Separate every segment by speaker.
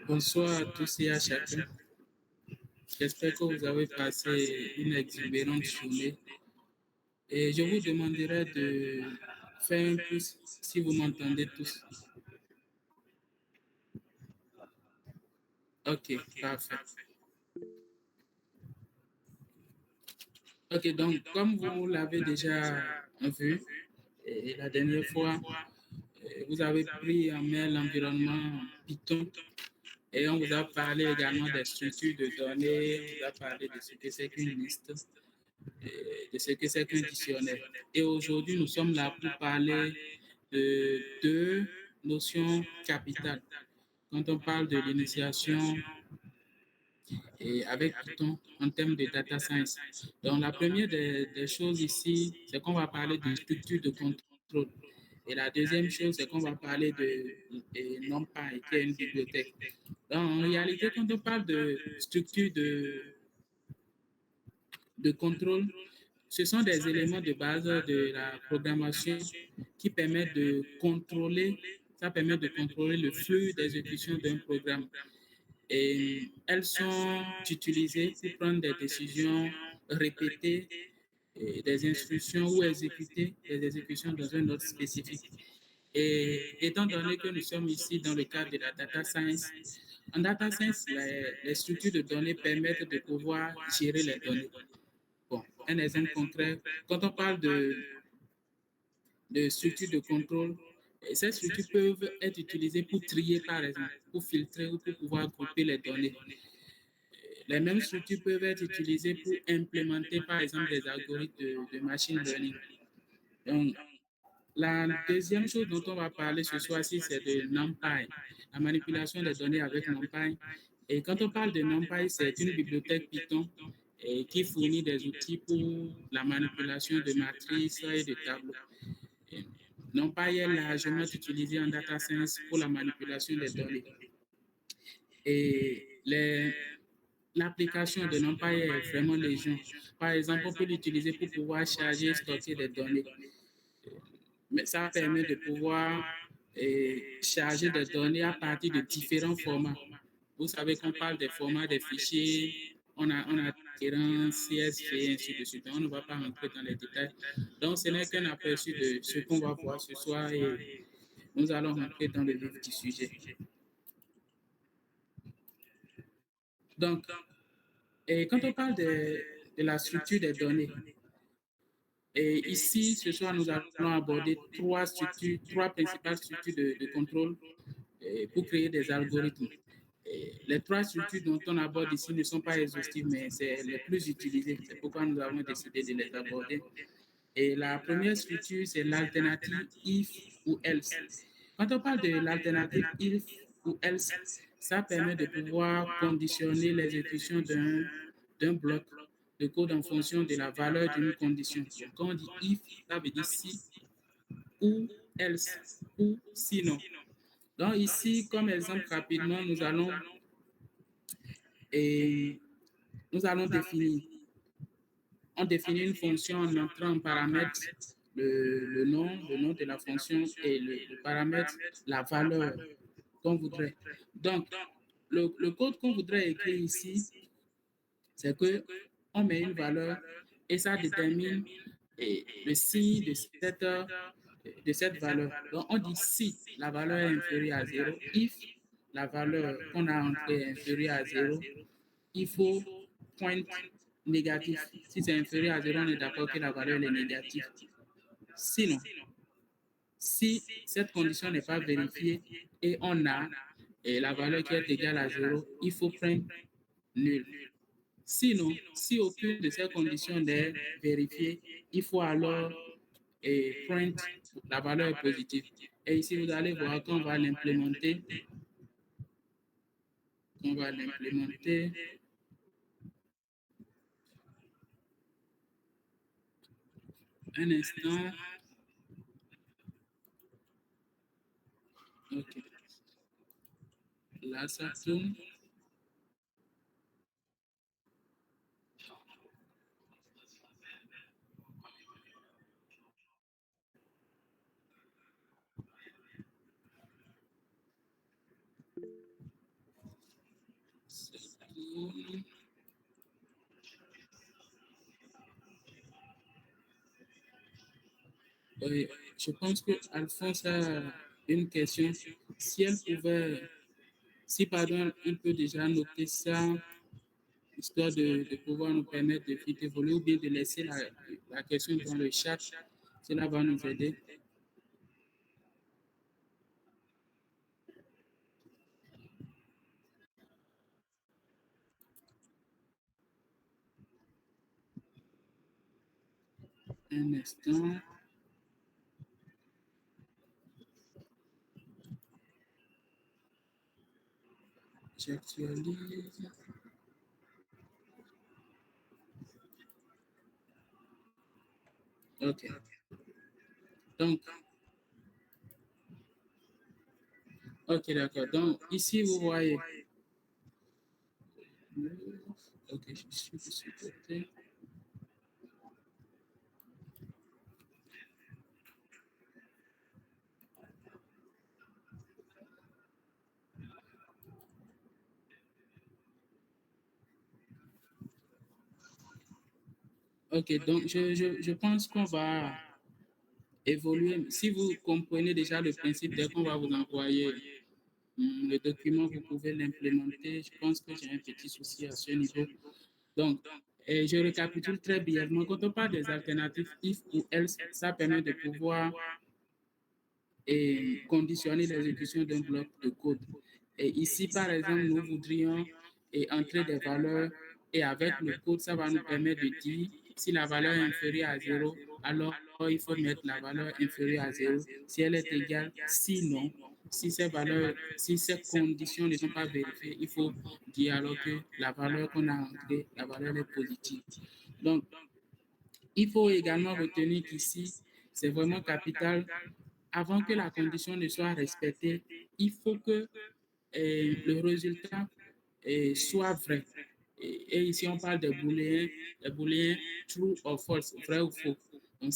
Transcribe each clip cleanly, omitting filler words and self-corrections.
Speaker 1: Bonsoir à tous et à chacun. J'espère que vous avez passé une exubérante journée. Et je vous demanderai de faire un pouce si vous m'entendez tous. Ok, parfait. Ok, donc comme vous l'avez déjà vu, et la dernière fois, vous avez pris en main l'environnement Python et on vous a parlé également des structures de données, on vous a parlé de ce que c'est qu'une liste, de ce que c'est qu'un dictionnaire. Et aujourd'hui, nous sommes là pour parler de deux notions capitales. Quand on parle de l'initiation et avec Python en termes de data science. Donc, la première des choses ici, c'est qu'on va parler de structure de contrôle. Et la deuxième chose, c'est qu'on va parler de NumPy, qui est une bibliothèque. Donc, en réalité, quand on parle de structure de contrôle, ce sont des éléments de base de la programmation qui permettent de contrôler, ça permet de contrôler le flux d'exécution d'un programme. Et elles sont utilisées pour prendre des décisions répétées, et des instructions ou exécuter des exécutions dans un ordre spécifique. Et étant donné que nous sommes ici dans le cadre de la data science, en data science, les structures de données permettent de pouvoir gérer les données. Bon, un exemple concret, quand on parle de structures de contrôle, ces structures peuvent être utilisées pour trier, par exemple, pour filtrer ou pour pouvoir grouper les données. Les mêmes structures peuvent être utilisées pour implémenter, par exemple, des algorithmes de machine learning. Donc, la deuxième chose dont on va parler ce soir-ci, c'est de NumPy, la manipulation des données avec NumPy. Et quand on parle de NumPy, c'est une bibliothèque Python qui fournit des outils pour la manipulation de matrices et de tableaux. Et NumPy est largement utilisé en data science pour la manipulation des données. Et l'application de NumPy est vraiment légion. Par exemple, on peut l'utiliser pour pouvoir charger et stocker des données. Mais ça permet de pouvoir charger des données à partir de différents formats. Vous savez qu'on parle des formats des fichiers, on a différents CSV, et ainsi de suite. On ne va pas rentrer dans les détails. Donc, ce n'est qu'un aperçu de ce qu'on va voir ce soir et nous allons rentrer dans le vif du sujet. Donc, et quand on parle de la structure des données, et ici, ce soir, nous allons aborder trois principales structures de contrôle pour créer des algorithmes. Et les trois structures dont on aborde ici ne sont pas exhaustives, mais c'est les plus utilisées. C'est pourquoi nous avons décidé de les aborder. Et la première structure, c'est l'alternative if ou else. Quand on parle de l'alternative if ou else, ça permet de pouvoir conditionner l'exécution d'un bloc de code en fonction de la valeur d'une condition. Donc, quand on dit if, ça veut dire si ou else ou sinon. Donc ici, comme exemple rapidement, et nous allons définir. On définit une fonction en entrant en paramètre le nom de la fonction et le paramètre, la valeur qu'on voudrait. Donc, le code qu'on voudrait écrire ici, c'est que on met une valeur et ça détermine le signe de cette valeur. Donc, on dit si la valeur est inférieure à 0, if la valeur qu'on a entrée est inférieure à 0, il faut point négatif. Si c'est inférieur à 0, on est d'accord que la valeur est négative. Sinon, si cette condition n'est pas vérifiée et on a la valeur qui est égale à 0, il faut prendre nul. Sinon, si aucune de ces conditions n'est vérifiée, il faut alors print la valeur positive. Et ici, vous allez voir qu'on va l'implémenter. Un instant. OK. Là, ça tourne. Oui, je pense que Alphonse a une question. Si elle pouvait, si pardon, il peut déjà noter ça, histoire de pouvoir nous permettre de vite évoluer ou bien de laisser la question dans le chat, cela va nous aider. Un instant, j'actualise. OK. Donc, OK, d'accord. Donc, ici, vous voyez. OK, je suis de ce côté. OK, donc je pense qu'on va évoluer. Si vous comprenez déjà le principe, dès qu'on va vous envoyer le document, vous pouvez l'implémenter. Je pense que j'ai un petit souci à ce niveau. Donc, je récapitule très brièvement. Quand on parle des alternatives if ou else, ça permet de pouvoir conditionner l'exécution d'un bloc de code. Et ici, par exemple, nous voudrions entrer des valeurs et avec le code, ça va nous permettre de dire si la valeur est inférieure à 0, alors il faut mettre la valeur inférieure à 0. Si elle est égale, sinon, si ces conditions ne sont pas vérifiées, il faut dire alors que la valeur qu'on a entrée, la valeur est positive. Donc, il faut également retenir qu'ici, c'est vraiment capital. Avant que la condition ne soit respectée, il faut que le résultat soit vrai. Et ici, on parle des booléens true or false, vrai ou faux. Donc,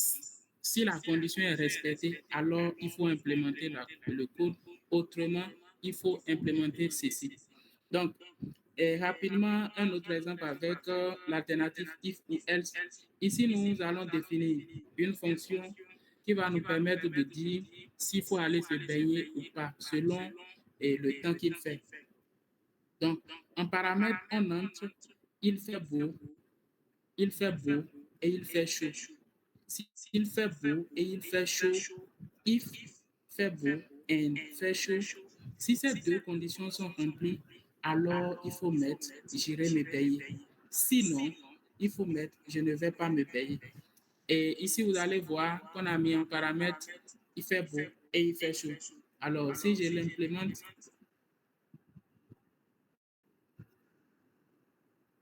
Speaker 1: si la condition est respectée, alors il faut implémenter le code. Autrement, il faut implémenter ceci. Donc, et rapidement, un autre exemple avec l'alternative if ou else. Ici, nous allons définir une fonction qui va nous permettre de dire s'il faut aller se baigner ou pas, selon le temps qu'il fait. Donc, en paramètre, on entre, il fait beau, il fait beau et il fait chaud. S'il fait beau et il fait chaud, if fait beau et fait chaud, si ces deux conditions sont remplies, alors il faut mettre j'irai me baigner. Sinon, il faut mettre je ne vais pas me baigner. Et ici, vous allez voir qu'on a mis un paramètre, il fait beau et il fait chaud. Alors, si je l'implémente,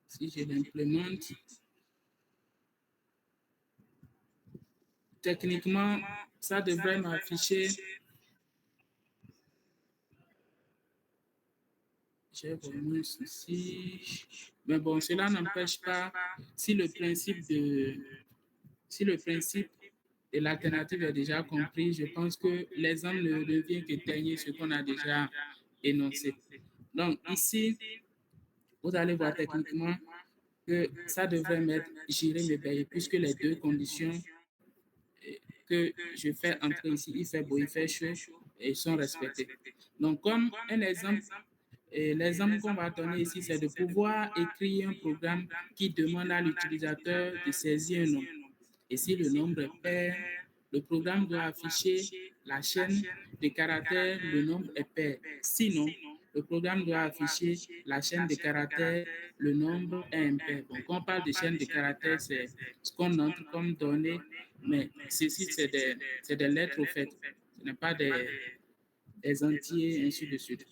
Speaker 1: si je l'implémente, techniquement, ça devrait m'afficher. J'ai vraiment un souci. Mais bon, cela n'empêche pas, si le principe de, si le principe de l'alternative est déjà compris, je pense que l'exemple ne vient que tailler ce qu'on a déjà énoncé. Donc ici, vous allez voir techniquement que ça devrait mettre j'irai me baigner, puisque les deux conditions que je fais entrer ici, il fait beau, il fait chaud, et sont respectées. Donc, comme un exemple, et l'exemple qu'on va donner ici, c'est de pouvoir écrire un programme qui demande à l'utilisateur de saisir un nombre. Et si le nombre est pair, le programme doit afficher la chaîne de caractères, le nombre est pair. Sinon, le programme doit afficher la chaîne de caractères, le nombre est impair. Donc, quand on parle de chaîne de caractères, c'est ce qu'on entre comme données, mais ceci, c'est des lettres au fait. Ce n'est pas des entiers, ainsi de suite.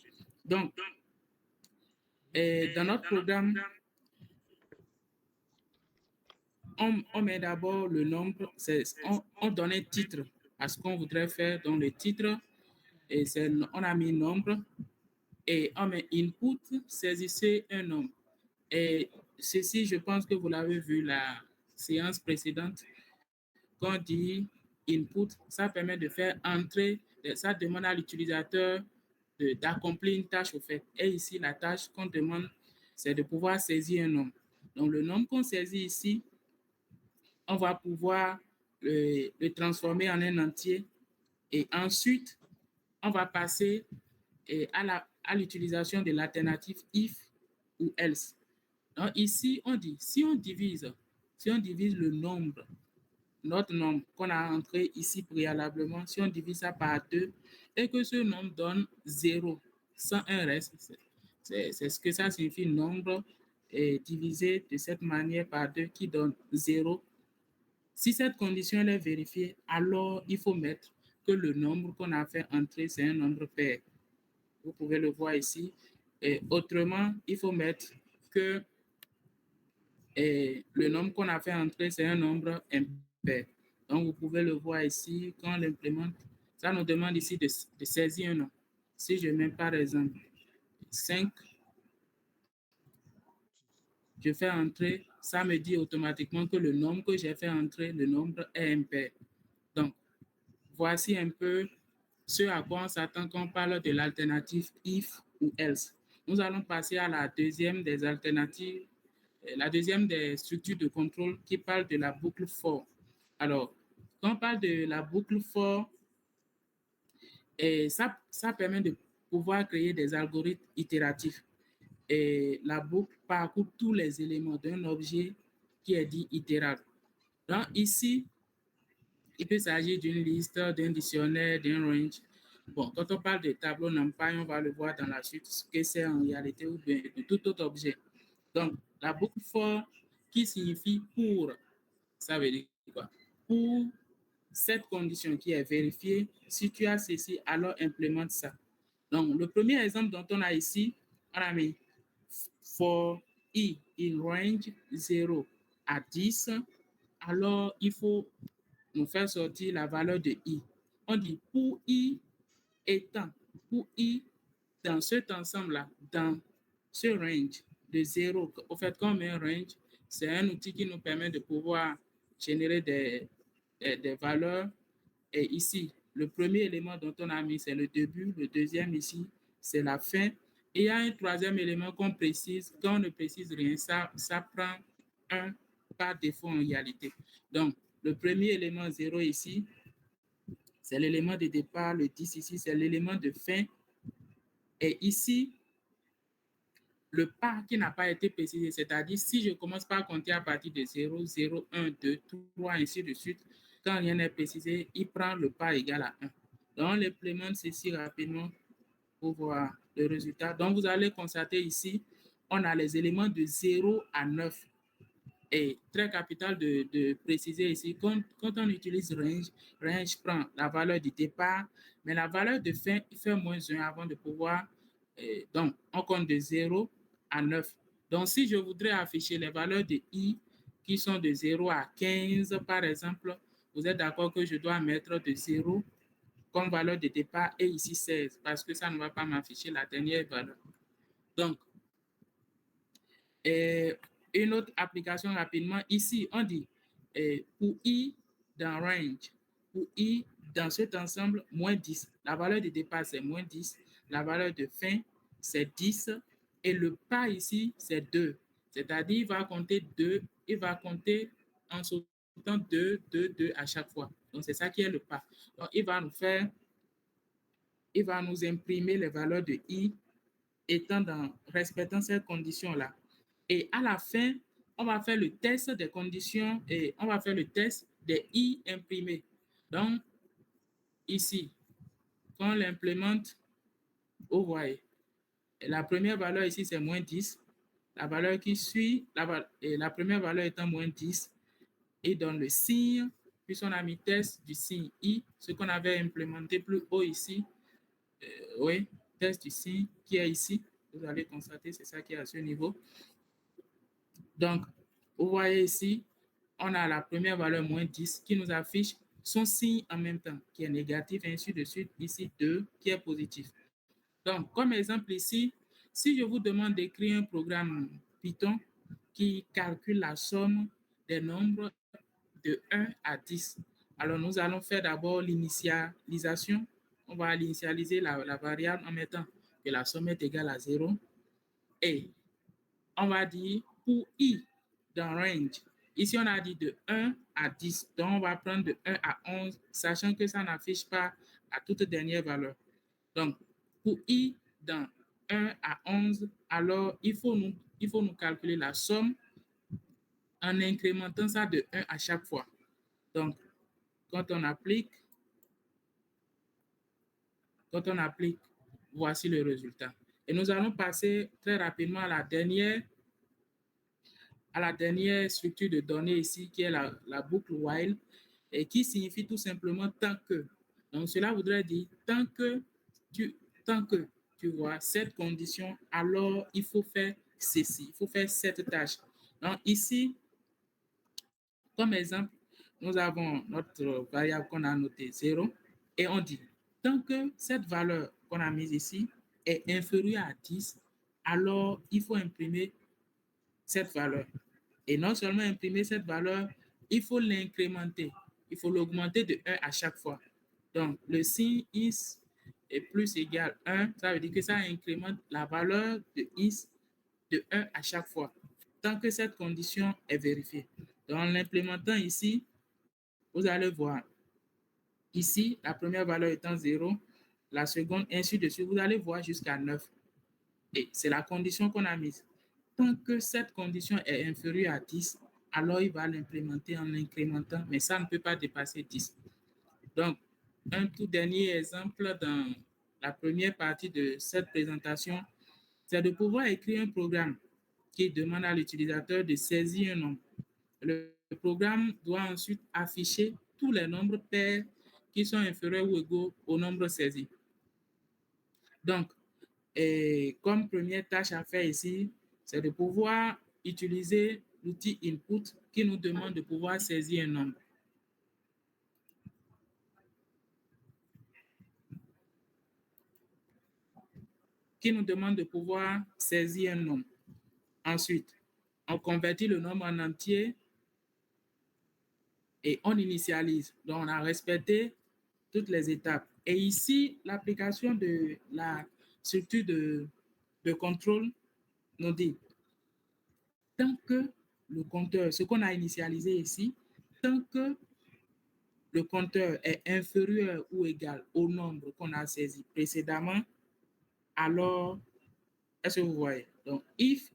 Speaker 1: Donc, dans notre programme, on met d'abord le nombre, on donne un titre à ce qu'on voudrait faire. Dans le titre, et on a mis nombre et on met input, saisissez un nombre. Et ceci, je pense que vous l'avez vu la séance précédente, quand on dit input, ça permet de faire entrer, ça demande à l'utilisateur d'accomplir une tâche au fait. Et ici, la tâche qu'on demande, c'est de pouvoir saisir un nombre. Donc, le nombre qu'on saisit ici, on va pouvoir le transformer en un entier. Et ensuite, on va passer à l'utilisation de l'alternative if ou else. Donc ici, on dit, si on divise le nombre, notre nombre qu'on a entré ici préalablement, si on divise ça par 2 et que ce nombre donne 0, sans un reste, c'est ce que ça signifie, nombre divisé de cette manière par 2 qui donne 0. Si cette condition est vérifiée, alors il faut mettre que le nombre qu'on a fait entrer, c'est un nombre pair. Vous pouvez le voir ici. Et autrement, il faut mettre que le nombre qu'on a fait entrer, c'est un nombre impair. Donc, vous pouvez le voir ici, quand on l'implémente, ça nous demande ici de saisir un nom. Si je mets par exemple 5, je fais entrer, ça me dit automatiquement que le nombre que j'ai fait entrer, le nombre est impair. Donc, voici un peu ce à quoi on s'attend quand on parle de l'alternative if ou else. Nous allons passer à la deuxième des alternatives, la deuxième des structures de contrôle qui parle de la boucle for. Alors, quand on parle de la boucle for, ça permet de pouvoir créer des algorithmes itératifs. Et la boucle parcourt tous les éléments d'un objet qui est dit itérable. Donc ici, il peut s'agir d'une liste, d'un dictionnaire, d'un range. Bon, quand on parle de tableau NumPy, on va le voir dans la suite, ce que c'est en réalité ou bien de tout autre objet. Donc, la boucle for qui signifie pour, ça veut dire quoi? Pour cette condition qui est vérifiée, si tu as ceci, alors implémente ça. Donc, le premier exemple dont on a ici, on a mis for i in range 0 à 10, alors il faut nous faire sortir la valeur de i. On dit pour i étant, pour i dans cet ensemble-là, dans ce range de 0, au fait, comme un range, c'est un outil qui nous permet de pouvoir générer des valeurs. Et ici, le premier élément dont on a mis, c'est le début. Le deuxième ici, c'est la fin. Et il y a un troisième élément qu'on précise. Quand on ne précise rien, ça prend un par défaut en réalité. Donc, le premier élément 0 ici, c'est l'élément de départ. Le 10 ici, c'est l'élément de fin. Et ici, le pas qui n'a pas été précisé, c'est-à-dire si je commence par compter à partir de 0, 0, 1, 2, 3, ainsi de suite, quand rien n'est précisé, il prend le pas égal à 1. Donc, on l'implémente ceci rapidement pour voir le résultat. Donc, vous allez constater ici, on a les éléments de 0 à 9. Et très capital de préciser ici, quand on utilise range prend la valeur du départ, mais la valeur de fin, il fait moins 1 avant de pouvoir. Donc, on compte de 0 à 9. Donc, si je voudrais afficher les valeurs de i qui sont de 0 à 15, par exemple, vous êtes d'accord que je dois mettre de 0 comme valeur de départ et ici 16, parce que ça ne va pas m'afficher la dernière valeur. Donc, une autre application rapidement, ici, on dit pour i dans range, pour i dans cet ensemble, moins 10. La valeur de départ, c'est moins 10. La valeur de fin, c'est 10. Et le pas ici, c'est 2. C'est-à-dire, il va compter 2, il va compter en sautant 2, 2, 2 à chaque fois. Donc, c'est ça qui est le pas. Donc, il va nous imprimer les valeurs de i respectant cette condition-là. Et à la fin, on va faire le test des conditions et on va faire le test des i imprimés. Donc, ici, quand on l'implémente, vous voyez, la première valeur ici, c'est moins 10. La valeur qui suit, la première valeur étant moins 10, et donne le signe, puis on a mis test du signe i, ce qu'on avait implémenté plus haut ici. Oui, test du signe qui est ici. Vous allez constater, c'est ça qui est à ce niveau. Donc, vous voyez ici, on a la première valeur moins 10 qui nous affiche son signe en même temps, qui est négatif, et ainsi de suite. Ici, 2 qui est positif. Donc, comme exemple ici, si je vous demande d'écrire un programme Python qui calcule la somme des nombres de 1 à 10, alors nous allons faire d'abord l'initialisation. On va initialiser la variable en mettant que la somme est égale à 0. Et on va dire pour i dans range. Ici, on a dit de 1 à 10. Donc, on va prendre de 1 à 11, sachant que ça n'affiche pas la toute dernière valeur. Donc, pour i dans 1 à 11, alors il faut nous calculer la somme en incrémentant ça de 1 à chaque fois. Donc, quand on applique, voici le résultat. Et nous allons passer très rapidement à la dernière structure de données ici, qui est la boucle while, et qui signifie tout simplement tant que. Donc, cela voudrait dire tant que tu vois cette condition, alors il faut faire ceci, il faut faire cette tâche. Donc, ici, comme exemple, nous avons notre variable qu'on a notée 0 et on dit, tant que cette valeur qu'on a mise ici est inférieure à 10, alors il faut imprimer cette valeur. Et non seulement imprimer cette valeur, il faut l'incrémenter. Il faut l'augmenter de 1 à chaque fois. Donc, le signe is est plus égal 1, ça veut dire que ça incrémente la valeur de is de 1 à chaque fois, tant que cette condition est vérifiée. Donc, en l'implémentant ici, vous allez voir ici, la première valeur étant 0, la seconde, ainsi de suite, vous allez voir jusqu'à 9. Et c'est la condition qu'on a mise. Tant que cette condition est inférieure à 10, alors il va l'implémenter en incrémentant, mais ça ne peut pas dépasser 10. Donc, un tout dernier exemple dans la première partie de cette présentation, c'est de pouvoir écrire un programme qui demande à l'utilisateur de saisir un nombre. Le programme doit ensuite afficher tous les nombres pairs qui sont inférieurs ou égaux au nombre saisi. Donc, et comme première tâche à faire ici, c'est de pouvoir utiliser l'outil input qui nous demande de pouvoir saisir un nombre. Qui nous demande de pouvoir saisir un nombre. Ensuite, on convertit le nombre en entier et on initialise. Donc, on a respecté toutes les étapes. Et ici, l'application de la structure de contrôle nous dit, tant que le compteur, ce qu'on a initialisé ici, tant que le compteur est inférieur ou égal au nombre qu'on a saisi précédemment, alors, est-ce que vous voyez? Donc, if,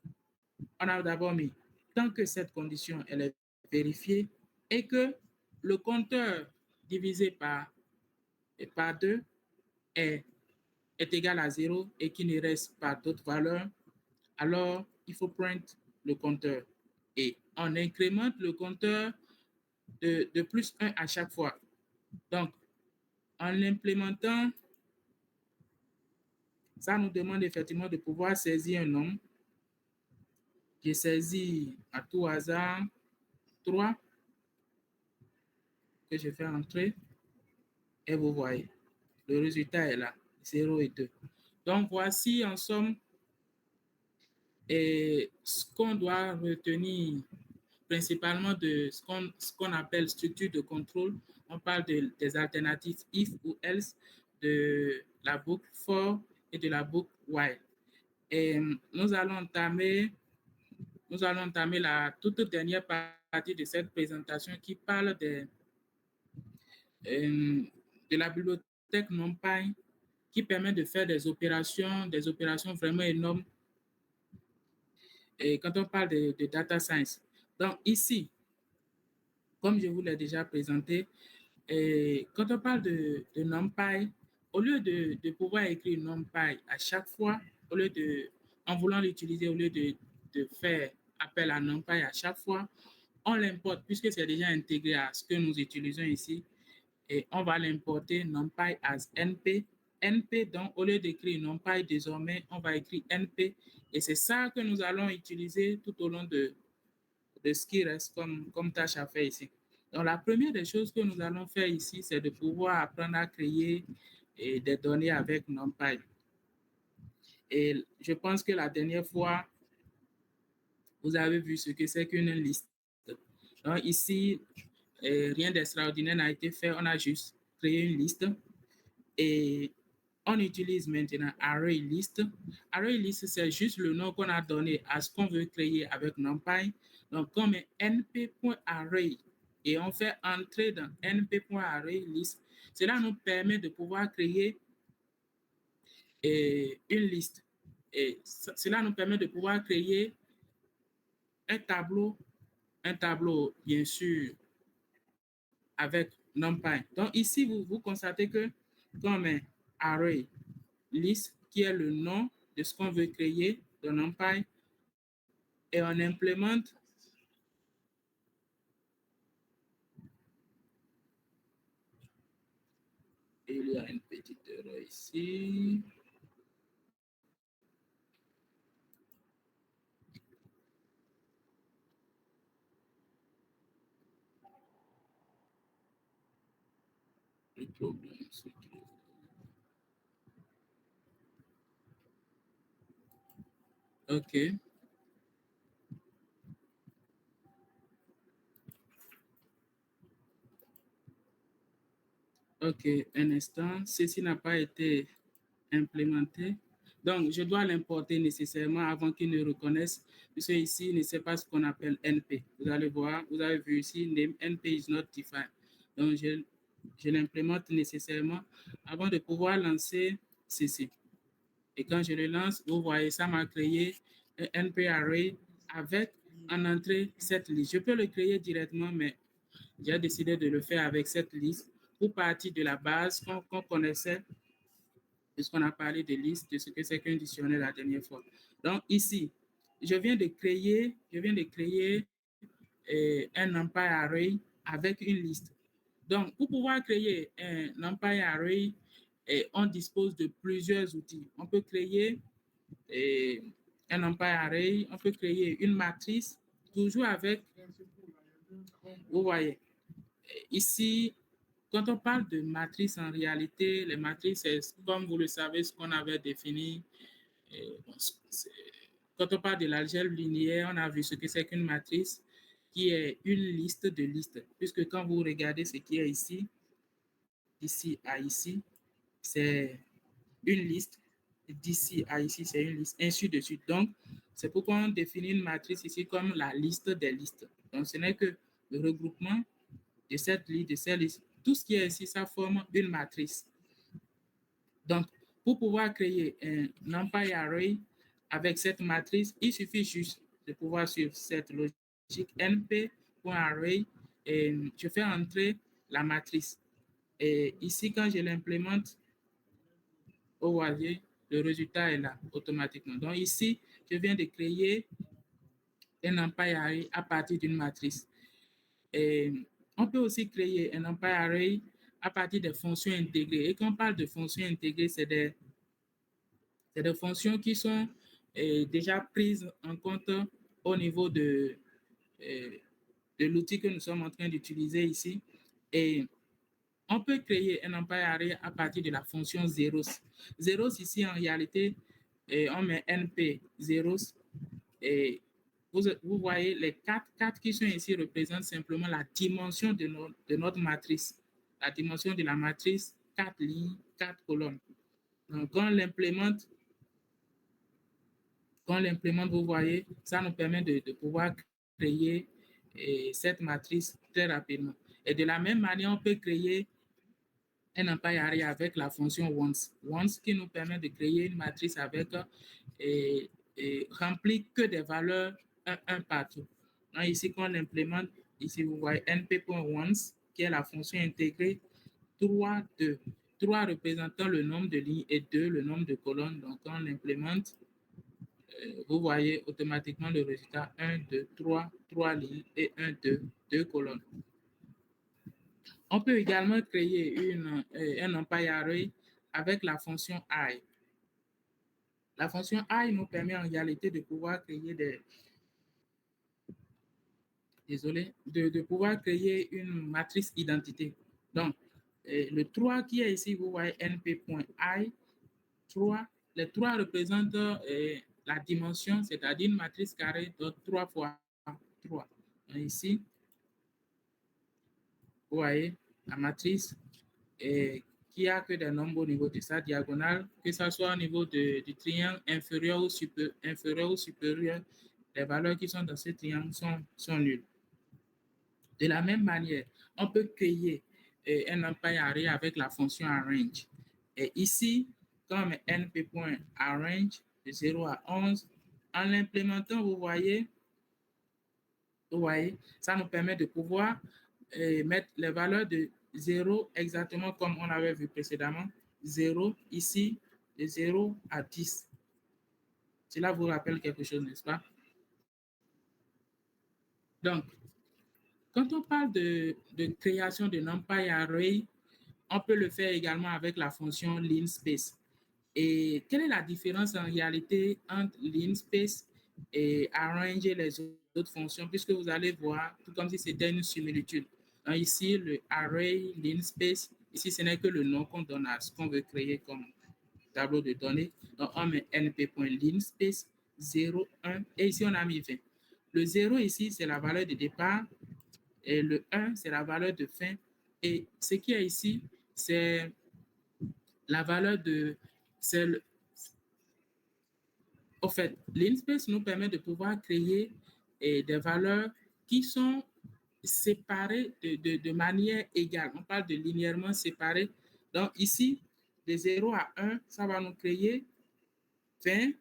Speaker 1: on a d'abord mis, tant que cette condition elle est vérifiée et que le compteur divisé par 2 est égal à 0 et qu'il ne reste pas d'autres valeurs, alors il faut print le compteur. Et on incrémente le compteur de plus 1 à chaque fois. Donc, en l'implémentant, ça nous demande effectivement de pouvoir saisir un nombre. J'ai saisi à tout hasard 3 que je fais entrer et vous voyez, le résultat est là, 0 et 2. Donc, voici en somme et ce qu'on doit retenir principalement de ce qu'on appelle structure de contrôle. On parle des alternatives if ou else, de la boucle for et de la boucle while. Et nous allons entamer la toute dernière partie de cette présentation qui parle de la bibliothèque NumPy qui permet de faire des opérations vraiment énormes. Et quand on parle de data science. Donc ici, comme je vous l'ai déjà présenté, et quand on parle de NumPy, au lieu de pouvoir écrire NumPy à chaque fois, en voulant l'utiliser, au lieu de faire appel à NumPy à chaque fois, on l'importe puisque c'est déjà intégré à ce que nous utilisons ici. Et on va l'importer NumPy as NP. NP, donc au lieu d'écrire NumPy, désormais, on va écrire NP. Et c'est ça que nous allons utiliser tout au long de ce qui reste comme tâche à faire ici. Donc, la première des choses que nous allons faire ici, c'est de pouvoir apprendre à créer des données avec NumPy. Et je pense que la dernière fois, vous avez vu ce que c'est qu'une liste. Donc, ici, rien d'extraordinaire n'a été fait. On a juste créé une liste et on utilise maintenant ArrayList. ArrayList, c'est juste le nom qu'on a donné à ce qu'on veut créer avec NumPy. Donc, comme np.array, et on fait entrer dans np.array liste. Cela nous permet de pouvoir créer une liste. Et cela nous permet de pouvoir créer un tableau bien sûr, avec NumPy. Donc ici, vous constatez que quand on met array list, qui est le nom de ce qu'on veut créer dans NumPy, et on implémente il y a une petite erreur ici. Le problème, c'est que... OK. OK, un instant. Ceci n'a pas été implémenté. Donc, je dois l'importer nécessairement avant qu'il ne reconnaisse, puisque ici, il ne sait pas ce qu'on appelle NP. Vous allez voir, vous avez vu ici, name NP is not defined. Donc, je l'implémente nécessairement avant de pouvoir lancer ceci. Et quand je le lance, vous voyez, ça m'a créé un NP array avec en entrée cette liste. Je peux le créer directement, mais j'ai décidé de le faire avec cette liste pour partir de la base qu'on connaissait, puisqu'on a parlé de liste, de ce que c'est qu'un dictionnaire la dernière fois. Donc ici, je viens de créer un NumPy array avec une liste. Donc, pour pouvoir créer un NumPy array, on dispose de plusieurs outils. On peut créer un NumPy array, on peut créer une matrice, toujours avec, vous voyez, ici, quand on parle de matrice, en réalité, les matrices, c'est, comme vous le savez, ce qu'on avait défini. Quand on parle de l'algèbre linéaire, on a vu ce que c'est qu'une matrice, qui est une liste de listes. Puisque quand vous regardez ce qui est ici, d'ici à ici, c'est une liste. D'ici à ici, c'est une liste, ainsi de suite. Donc, c'est pourquoi on définit une matrice ici comme la liste des listes. Donc, ce n'est que le regroupement de cette liste, de cette liste. Tout ce qui est ici, ça forme une matrice. Donc, pour pouvoir créer un NumPy array avec cette matrice, il suffit juste de pouvoir suivre cette logique np.array et je fais entrer la matrice. Et ici, quand je l'implémente, vous voyez, le résultat est là automatiquement. Donc ici, je viens de créer un NumPy array à partir d'une matrice. Et on peut aussi créer un NumPy array à partir des fonctions intégrées. Et quand on parle de fonctions intégrées, c'est des fonctions qui sont déjà prises en compte au niveau de l'outil que nous sommes en train d'utiliser ici. Et on peut créer un NumPy array à partir de la fonction zeros. Zeros ici, en réalité, on met np zeros et vous voyez les 4 qui sont ici représentent simplement la dimension de notre matrice. La dimension de la matrice, 4 lignes, 4 colonnes. Donc, quand on l'implémente, vous voyez, ça nous permet de pouvoir créer cette matrice très rapidement. Et de la même manière, on peut créer un NumPy array avec la fonction once. Once qui nous permet de créer une matrice avec rempli que des valeurs 1 partout. Donc ici, quand on l'implémente, ici vous voyez np.once qui est la fonction intégrée 3, 2. 3 représentant le nombre de lignes et 2 le nombre de colonnes. Donc quand on l'implémente, vous voyez automatiquement le résultat 1, 2, 3, 3 lignes et 1, 2, 2 colonnes. On peut également créer un NumPy array avec la fonction i. La fonction i nous permet en réalité de pouvoir créer de pouvoir créer une matrice identité. Donc, le 3 qui est ici, vous voyez np.i, 3, les 3 représentent la dimension, c'est-à-dire une matrice carrée de 3 fois 3. Donc, ici, vous voyez la matrice qui a que des nombres au niveau de sa diagonale, que ce soit au niveau du triangle inférieur ou supérieur, les valeurs qui sont dans ce triangle sont nulles. De la même manière, on peut créer un NumPy array avec la fonction arrange. Et ici, comme np.arrange de 0 à 11, en l'implémentant, vous voyez, ça nous permet de pouvoir mettre les valeurs de 0 exactement comme on avait vu précédemment. 0 ici, de 0 à 10. Cela vous rappelle quelque chose, n'est-ce pas? Donc, quand on parle de création de NumPy array, on peut le faire également avec la fonction linspace. Et quelle est la différence en réalité entre linspace et arranger les autres fonctions, puisque vous allez voir, tout comme si c'était une similitude. Donc ici, le array, linspace, ici, ce n'est que le nom qu'on donne à ce qu'on veut créer comme tableau de données. Donc, on met np.linspace 0, 1, et ici, on a mis 20. Le 0 ici, c'est la valeur de départ, et le 1, c'est la valeur de fin. Et ce qui est ici, c'est la valeur de... Au fait, l'inspace nous permet de pouvoir créer des valeurs qui sont séparées de manière égale. On parle de linéairement séparées. Donc ici, de 0 à 1, ça va nous créer 20,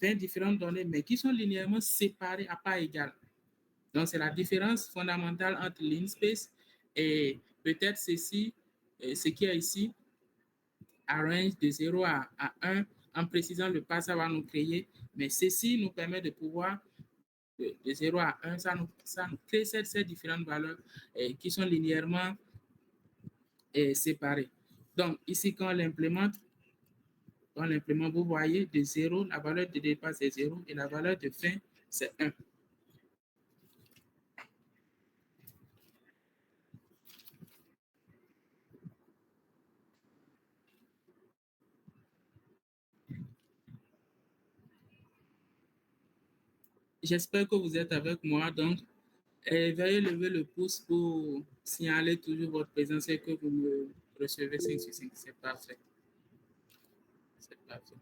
Speaker 1: 20 différentes données, mais qui sont linéairement séparées à part égale. Donc c'est la différence fondamentale entre l'inspace et peut-être ceci, ce qui est ici, arrange de 0 à 1 en précisant le pas, ça va nous créer. Mais ceci nous permet de pouvoir, de 0 à 1, ça nous crée ces différentes valeurs qui sont linéairement séparées. Donc, ici, quand on l'implémente, vous voyez, de 0, la valeur de départ, c'est 0 et la valeur de fin, c'est 1. J'espère que vous êtes avec moi. Donc, veuillez lever le pouce pour signaler toujours votre présence et que vous me recevez 5 sur 5. C'est parfait. C'est parfait.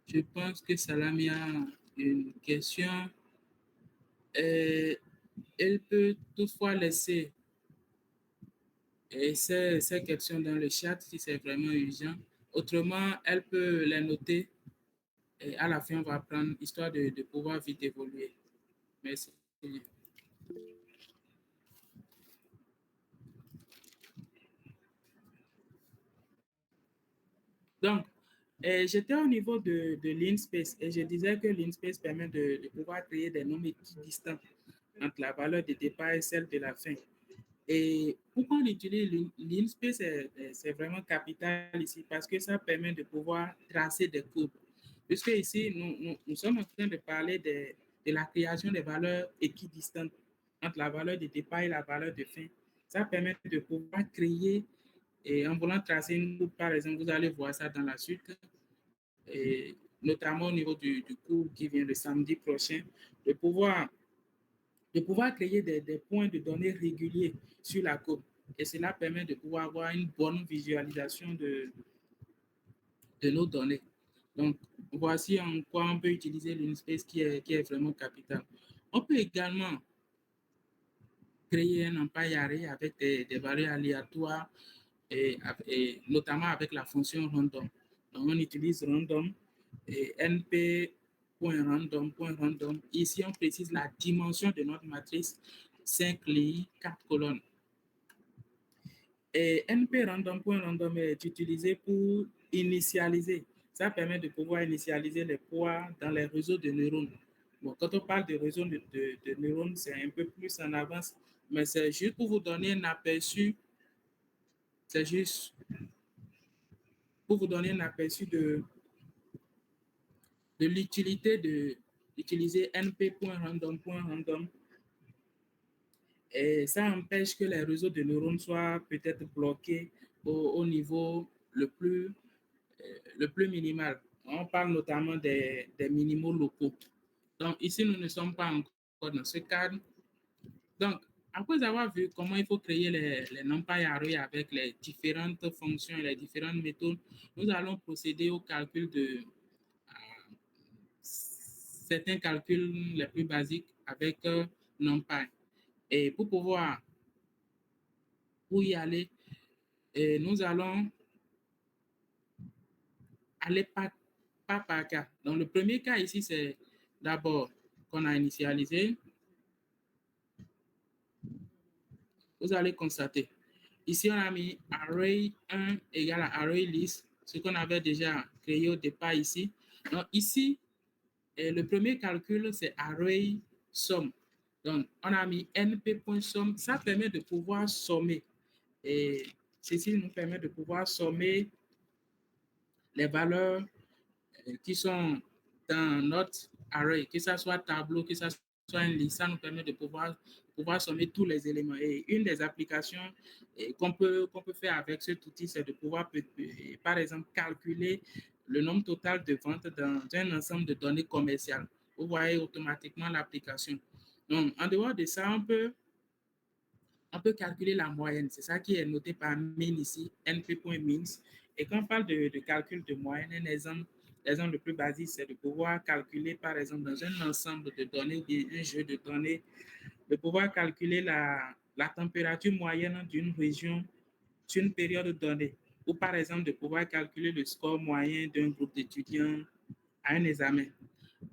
Speaker 1: Je pense que Salami a une question. Elle peut toutefois laisser ces questions dans le chat si c'est vraiment urgent. Autrement, elle peut les noter et à la fin, on va prendre histoire de pouvoir vite évoluer. Merci. Donc, j'étais au niveau de l'InSpace et je disais que l'InSpace permet de pouvoir créer des nombres équidistants entre la valeur de départ et celle de la fin. Et pourquoi on utilise l'InSpace, c'est vraiment capital ici parce que ça permet de pouvoir tracer des courbes. Puisque ici, nous sommes en train de parler de la création des valeurs équidistantes entre la valeur de départ et la valeur de fin. Ça permet de pouvoir créer, et en voulant tracer une courbe, par exemple, vous allez voir ça dans la suite, et notamment au niveau du cours qui vient le samedi prochain, de pouvoir créer des points de données réguliers sur la courbe. Et cela permet de pouvoir avoir une bonne visualisation de nos données. Donc, voici en quoi on peut utiliser l'UNSpace qui est vraiment capital. On peut également créer un NumPy array avec des valeurs aléatoires et notamment avec la fonction random. Donc, on utilise random et np.random.random. Ici, on précise la dimension de notre matrice 5 lignes, 4 colonnes. Et np.random.random est utilisé pour initialiser. Ça permet de pouvoir initialiser les poids dans les réseaux de neurones. Bon, quand on parle de réseaux de neurones, c'est un peu plus en avance, mais c'est juste pour vous donner un aperçu. C'est juste pour vous donner un aperçu de l'utilité d'utiliser np.random.random. Et ça empêche que les réseaux de neurones soient peut-être bloqués au niveau le plus minimal. On parle notamment des minimaux locaux. Donc ici, nous ne sommes pas encore dans ce cadre. Donc, après avoir vu comment il faut créer les NumPy arrays avec les différentes fonctions et les différentes méthodes, nous allons procéder au calcul de certains calculs les plus basiques avec NumPy. Et pour y aller, nous allons aller pas par cas. Donc, le premier cas ici, c'est d'abord qu'on a initialisé. Vous allez constater. Ici, on a mis array 1 égale à array list, ce qu'on avait déjà créé au départ ici. Donc, ici, le premier calcul, c'est array sum. Donc, on a mis np.sum. Ça permet de pouvoir sommer. Et ceci nous permet de pouvoir sommer les valeurs qui sont dans notre array, que ce soit tableau, que ce soit une liste, ça nous permet de pouvoir sommer tous les éléments. Et une des applications qu'on peut faire avec cet outil, c'est de pouvoir, par exemple, calculer le nombre total de ventes dans un ensemble de données commerciales. Vous voyez automatiquement l'application. Donc, en dehors de ça, on peut calculer la moyenne. C'est ça qui est noté par min ici, np.min. Et quand on parle de calcul de moyenne, l'exemple le plus basique, c'est de pouvoir calculer, par exemple, dans un ensemble de données, un jeu de données, de pouvoir calculer la température moyenne d'une région sur une période donnée. Ou par exemple, de pouvoir calculer le score moyen d'un groupe d'étudiants à un examen.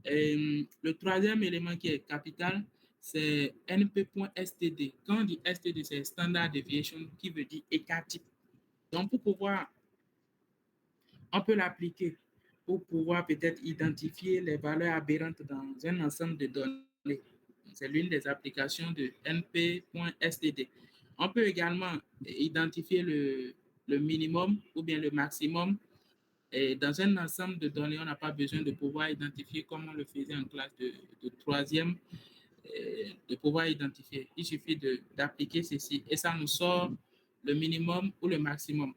Speaker 1: Et le troisième élément qui est capital, c'est np.std. Quand on dit std, c'est Standard Deviation, qui veut dire écart type. Donc, on peut l'appliquer pour pouvoir peut-être identifier les valeurs aberrantes dans un ensemble de données. C'est l'une des applications de np.std. On peut également identifier le minimum ou bien le maximum. Et dans un ensemble de données, on n'a pas besoin de pouvoir identifier comme on le faisait en classe de troisième, de pouvoir identifier. Il suffit d'appliquer ceci et ça nous sort le minimum ou le maximum.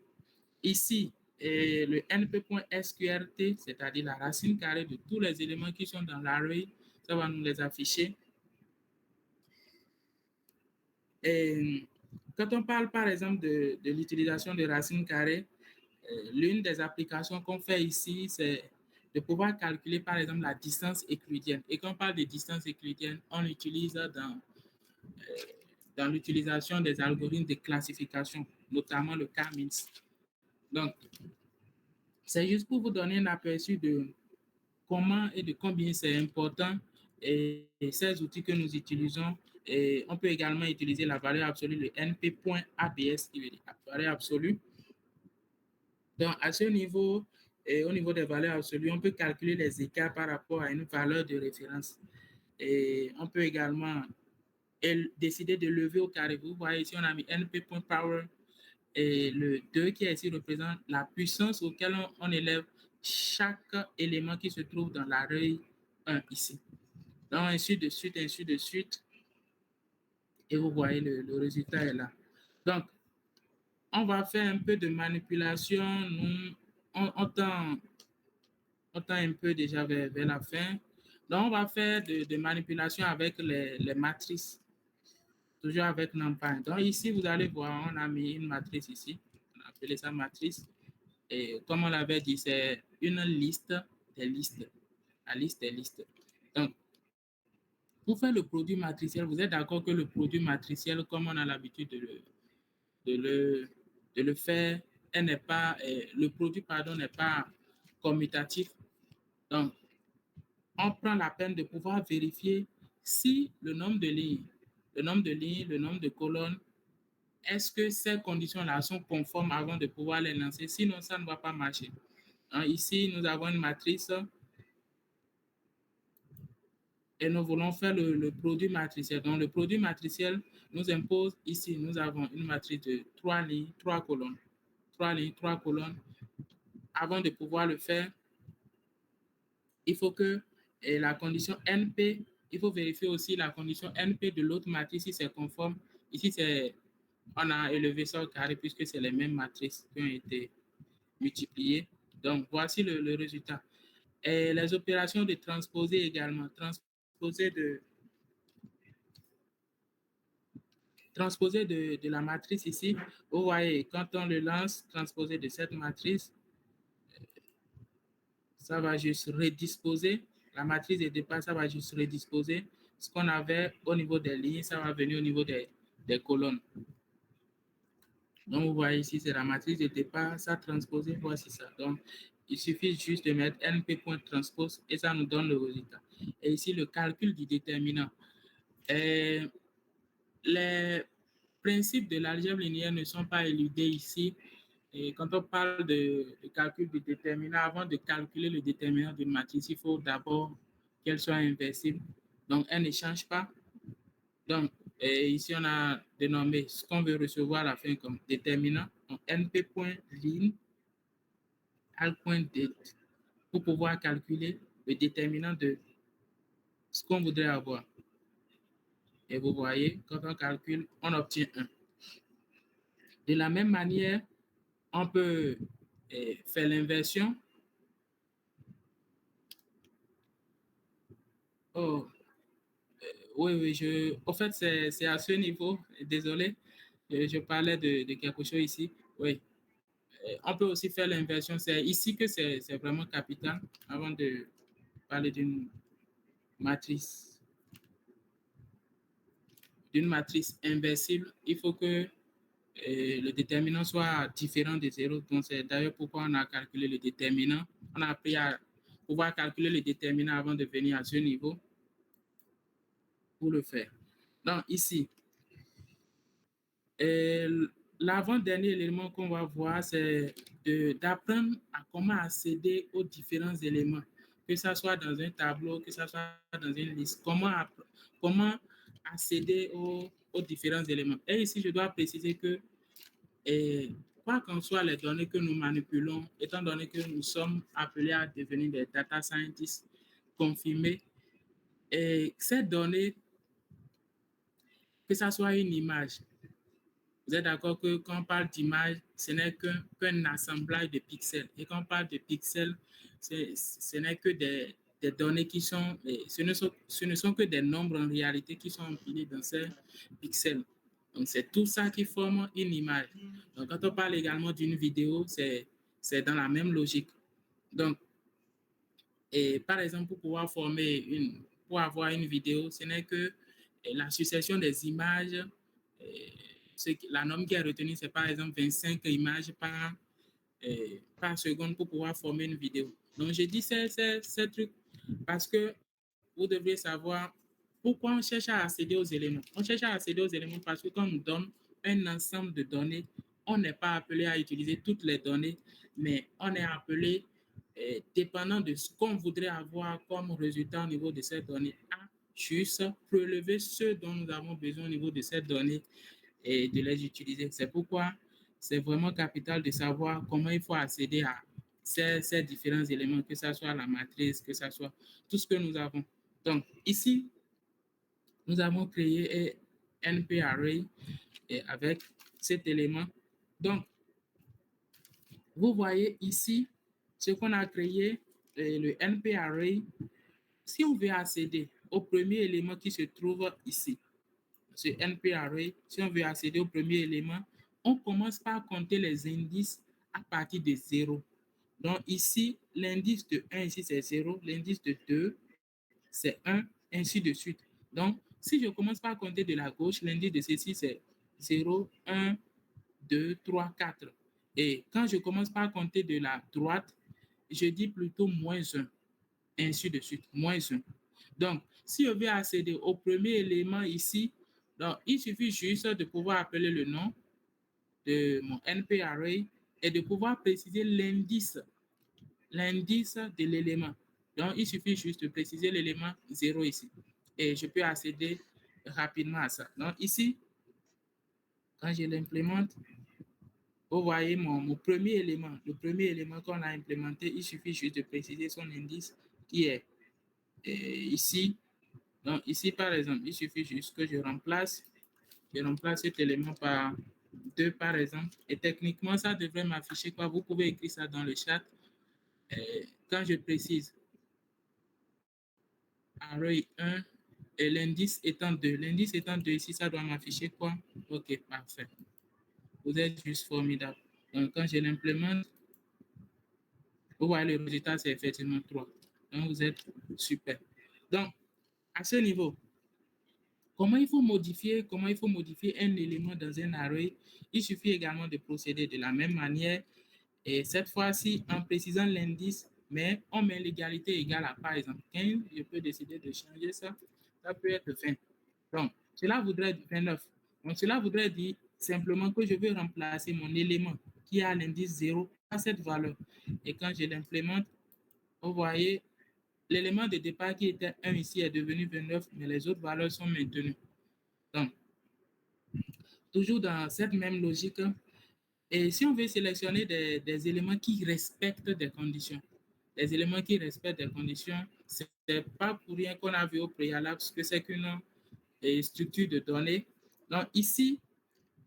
Speaker 1: Ici, le np.sqrt, c'est-à-dire la racine carrée de tous les éléments qui sont dans l'array, ça va nous les afficher. Et quand on parle par exemple de l'utilisation de racines carrées, l'une des applications qu'on fait ici, c'est de pouvoir calculer par exemple la distance euclidienne. Et quand on parle de distance euclidienne, on l'utilise dans l'utilisation des algorithmes de classification, notamment le K-means. Donc, c'est juste pour vous donner un aperçu de comment et de combien c'est important et ces outils que nous utilisons. Et on peut également utiliser la valeur absolue, le np.abs, qui veut dire la valeur absolue. Donc, à ce niveau, et au niveau des valeurs absolues, on peut calculer les écarts par rapport à une valeur de référence. Et on peut également décider de lever au carré. Vous voyez ici, on a mis np.power et le 2 qui ici représente la puissance auquel on élève chaque élément qui se trouve dans l'array 1 ici. Donc, ainsi de suite, ainsi de suite. Et vous voyez, le résultat est là. Donc, on va faire un peu de manipulation. On tend un peu déjà vers la fin. Donc, on va faire de manipulation avec les matrices, toujours avec NumPy. Donc, ici, vous allez voir, on a mis une matrice ici. On a appelé ça matrice. Et comme on l'avait dit, c'est une liste des listes. La liste des listes. Donc, pour faire le produit matriciel, vous êtes d'accord que le produit matriciel, comme on a l'habitude de le, de le faire, n'est pas, le produit pardon, n'est pas commutatif. Donc, on prend la peine de pouvoir vérifier si le nombre de colonnes, est-ce que ces conditions-là sont conformes avant de pouvoir les lancer? Sinon, ça ne va pas marcher. Hein, ici, nous avons une matrice et nous voulons faire le produit matriciel. Donc, le produit matriciel nous impose ici, nous avons une matrice de 3 lignes, 3 colonnes. 3 lignes, 3 colonnes. Avant de pouvoir le faire, il faut que la condition NP, il faut vérifier aussi la condition NP de l'autre matrice si c'est conforme. Ici, on a élevé ça au carré puisque c'est les mêmes matrices qui ont été multipliées. Donc, voici le résultat. Et les opérations de transposer également. Transposer de la matrice ici. Vous voyez, quand on le lance, transposer de cette matrice, ça va juste redisposer. La matrice de départ, ça va juste redisposer ce qu'on avait au niveau des lignes, ça va venir au niveau des colonnes. Donc, vous voyez ici, c'est la matrice de départ, ça transposé, voici ça. Donc, il suffit juste de mettre np.transpose et ça nous donne le résultat. Et ici, le calcul du déterminant. Et les principes de l'algèbre linéaire ne sont pas éludés ici. Et quand on parle de calcul du déterminant, avant de calculer le déterminant d'une matrice, il faut d'abord qu'elle soit inversible. Donc, elle ne change pas. Donc, ici, on a dénommé ce qu'on veut recevoir à la fin comme déterminant. Donc, np.line al.date pour pouvoir calculer le déterminant de ce qu'on voudrait avoir. Et vous voyez, quand on calcule, on obtient 1. De la même manière, on peut faire l'inversion. Oh, oui, en fait, c'est à ce niveau. Désolé, je parlais de quelque chose ici. Oui, on peut aussi faire l'inversion. C'est ici que c'est vraiment capital avant de parler d'une matrice. D'une matrice inversible, il faut que le déterminant soit différent de 0. Donc, c'est d'ailleurs pourquoi on a calculé le déterminant. On a appris à pouvoir calculer le déterminant avant de venir à ce niveau pour le faire. Donc, ici, l'avant-dernier élément qu'on va voir, c'est d'apprendre à comment accéder aux différents éléments, que ce soit dans un tableau, que ce soit dans une liste, comment accéder aux différents éléments. Et ici, je dois préciser que quoi qu'en soit les données que nous manipulons, étant donné que nous sommes appelés à devenir des data scientists confirmés, et ces données, que ce soit une image, vous êtes d'accord que quand on parle d'image, ce n'est qu'un assemblage de pixels. Et quand on parle de pixels, ce n'est que des données qui sont, ce ne sont que des nombres en réalité qui sont empilés dans ces pixels. Donc, c'est tout ça qui forme une image. Donc, quand on parle également d'une vidéo, c'est dans la même logique. Donc, et par exemple, pour avoir une vidéo, ce n'est que la succession des images. La norme qui est retenue, c'est par exemple 25 images par seconde pour pouvoir former une vidéo. Donc, je dis ces trucs parce que vous devriez savoir pourquoi on cherche à accéder aux éléments. On cherche à accéder aux éléments parce que quand on nous donne un ensemble de données, on n'est pas appelé à utiliser toutes les données, mais on est appelé, dépendant de ce qu'on voudrait avoir comme résultat au niveau de ces données, à juste prélever ce dont nous avons besoin au niveau de ces données et de les utiliser. C'est pourquoi c'est vraiment capital de savoir comment il faut accéder à ces différents éléments, que ce soit la matrice, que ce soit tout ce que nous avons. Donc, ici, nous avons créé un NP Array avec cet élément. Donc, vous voyez ici ce qu'on a créé, le NP Array. Si on veut accéder au premier élément qui se trouve ici, ce NP Array, si on veut accéder au premier élément, on commence par compter les indices à partir de 0. Donc ici, l'indice de 1, ici c'est 0, l'indice de 2, c'est 1, ainsi de suite. Donc, si je commence par compter de la gauche, l'indice de ceci c'est 0, 1, 2, 3, 4. Et quand je commence par compter de la droite, je dis plutôt moins 1, ainsi de suite, moins 1. Donc, si je veux accéder au premier élément ici, donc, il suffit juste de pouvoir appeler le nom de mon NP Array et de pouvoir préciser l'indice de l'élément. Donc, il suffit juste de préciser l'élément 0 ici. Et je peux accéder rapidement à ça. Donc, ici, quand je l'implémente, vous voyez mon premier élément. Le premier élément qu'on a implémenté, il suffit juste de préciser son indice qui est ici. Donc, ici, par exemple, il suffit juste que je remplace cet élément par 2, par exemple. Et techniquement, ça devrait m'afficher quoi? Vous pouvez écrire ça dans le chat. Quand je précise array 1 et l'indice étant 2. L'indice étant 2 ici, ça doit m'afficher quoi? OK, parfait. Vous êtes juste formidable. Donc, quand je l'implémente, vous voyez le résultat, c'est effectivement 3. Donc, vous êtes super. Donc, à ce niveau, Comment il faut modifier un élément dans un array? Il suffit également de procéder de la même manière. Et cette fois-ci, en précisant l'indice, mais on met l'égalité égale à, par exemple, 15. Je peux décider de changer ça. Ça peut être 20. Donc, cela voudrait dire 29. Donc, cela voudrait dire simplement que je veux remplacer mon élément qui a l'indice 0 à cette valeur. Et quand je l'implémente, vous voyez, l'élément de départ qui était 1 ici est devenu 29, mais les autres valeurs sont maintenues. Donc, toujours dans cette même logique, et si on veut sélectionner des éléments qui respectent des conditions, les éléments qui respectent des conditions, ce n'est pas pour rien qu'on a vu au préalable ce que c'est qu'une structure de données. Donc ici,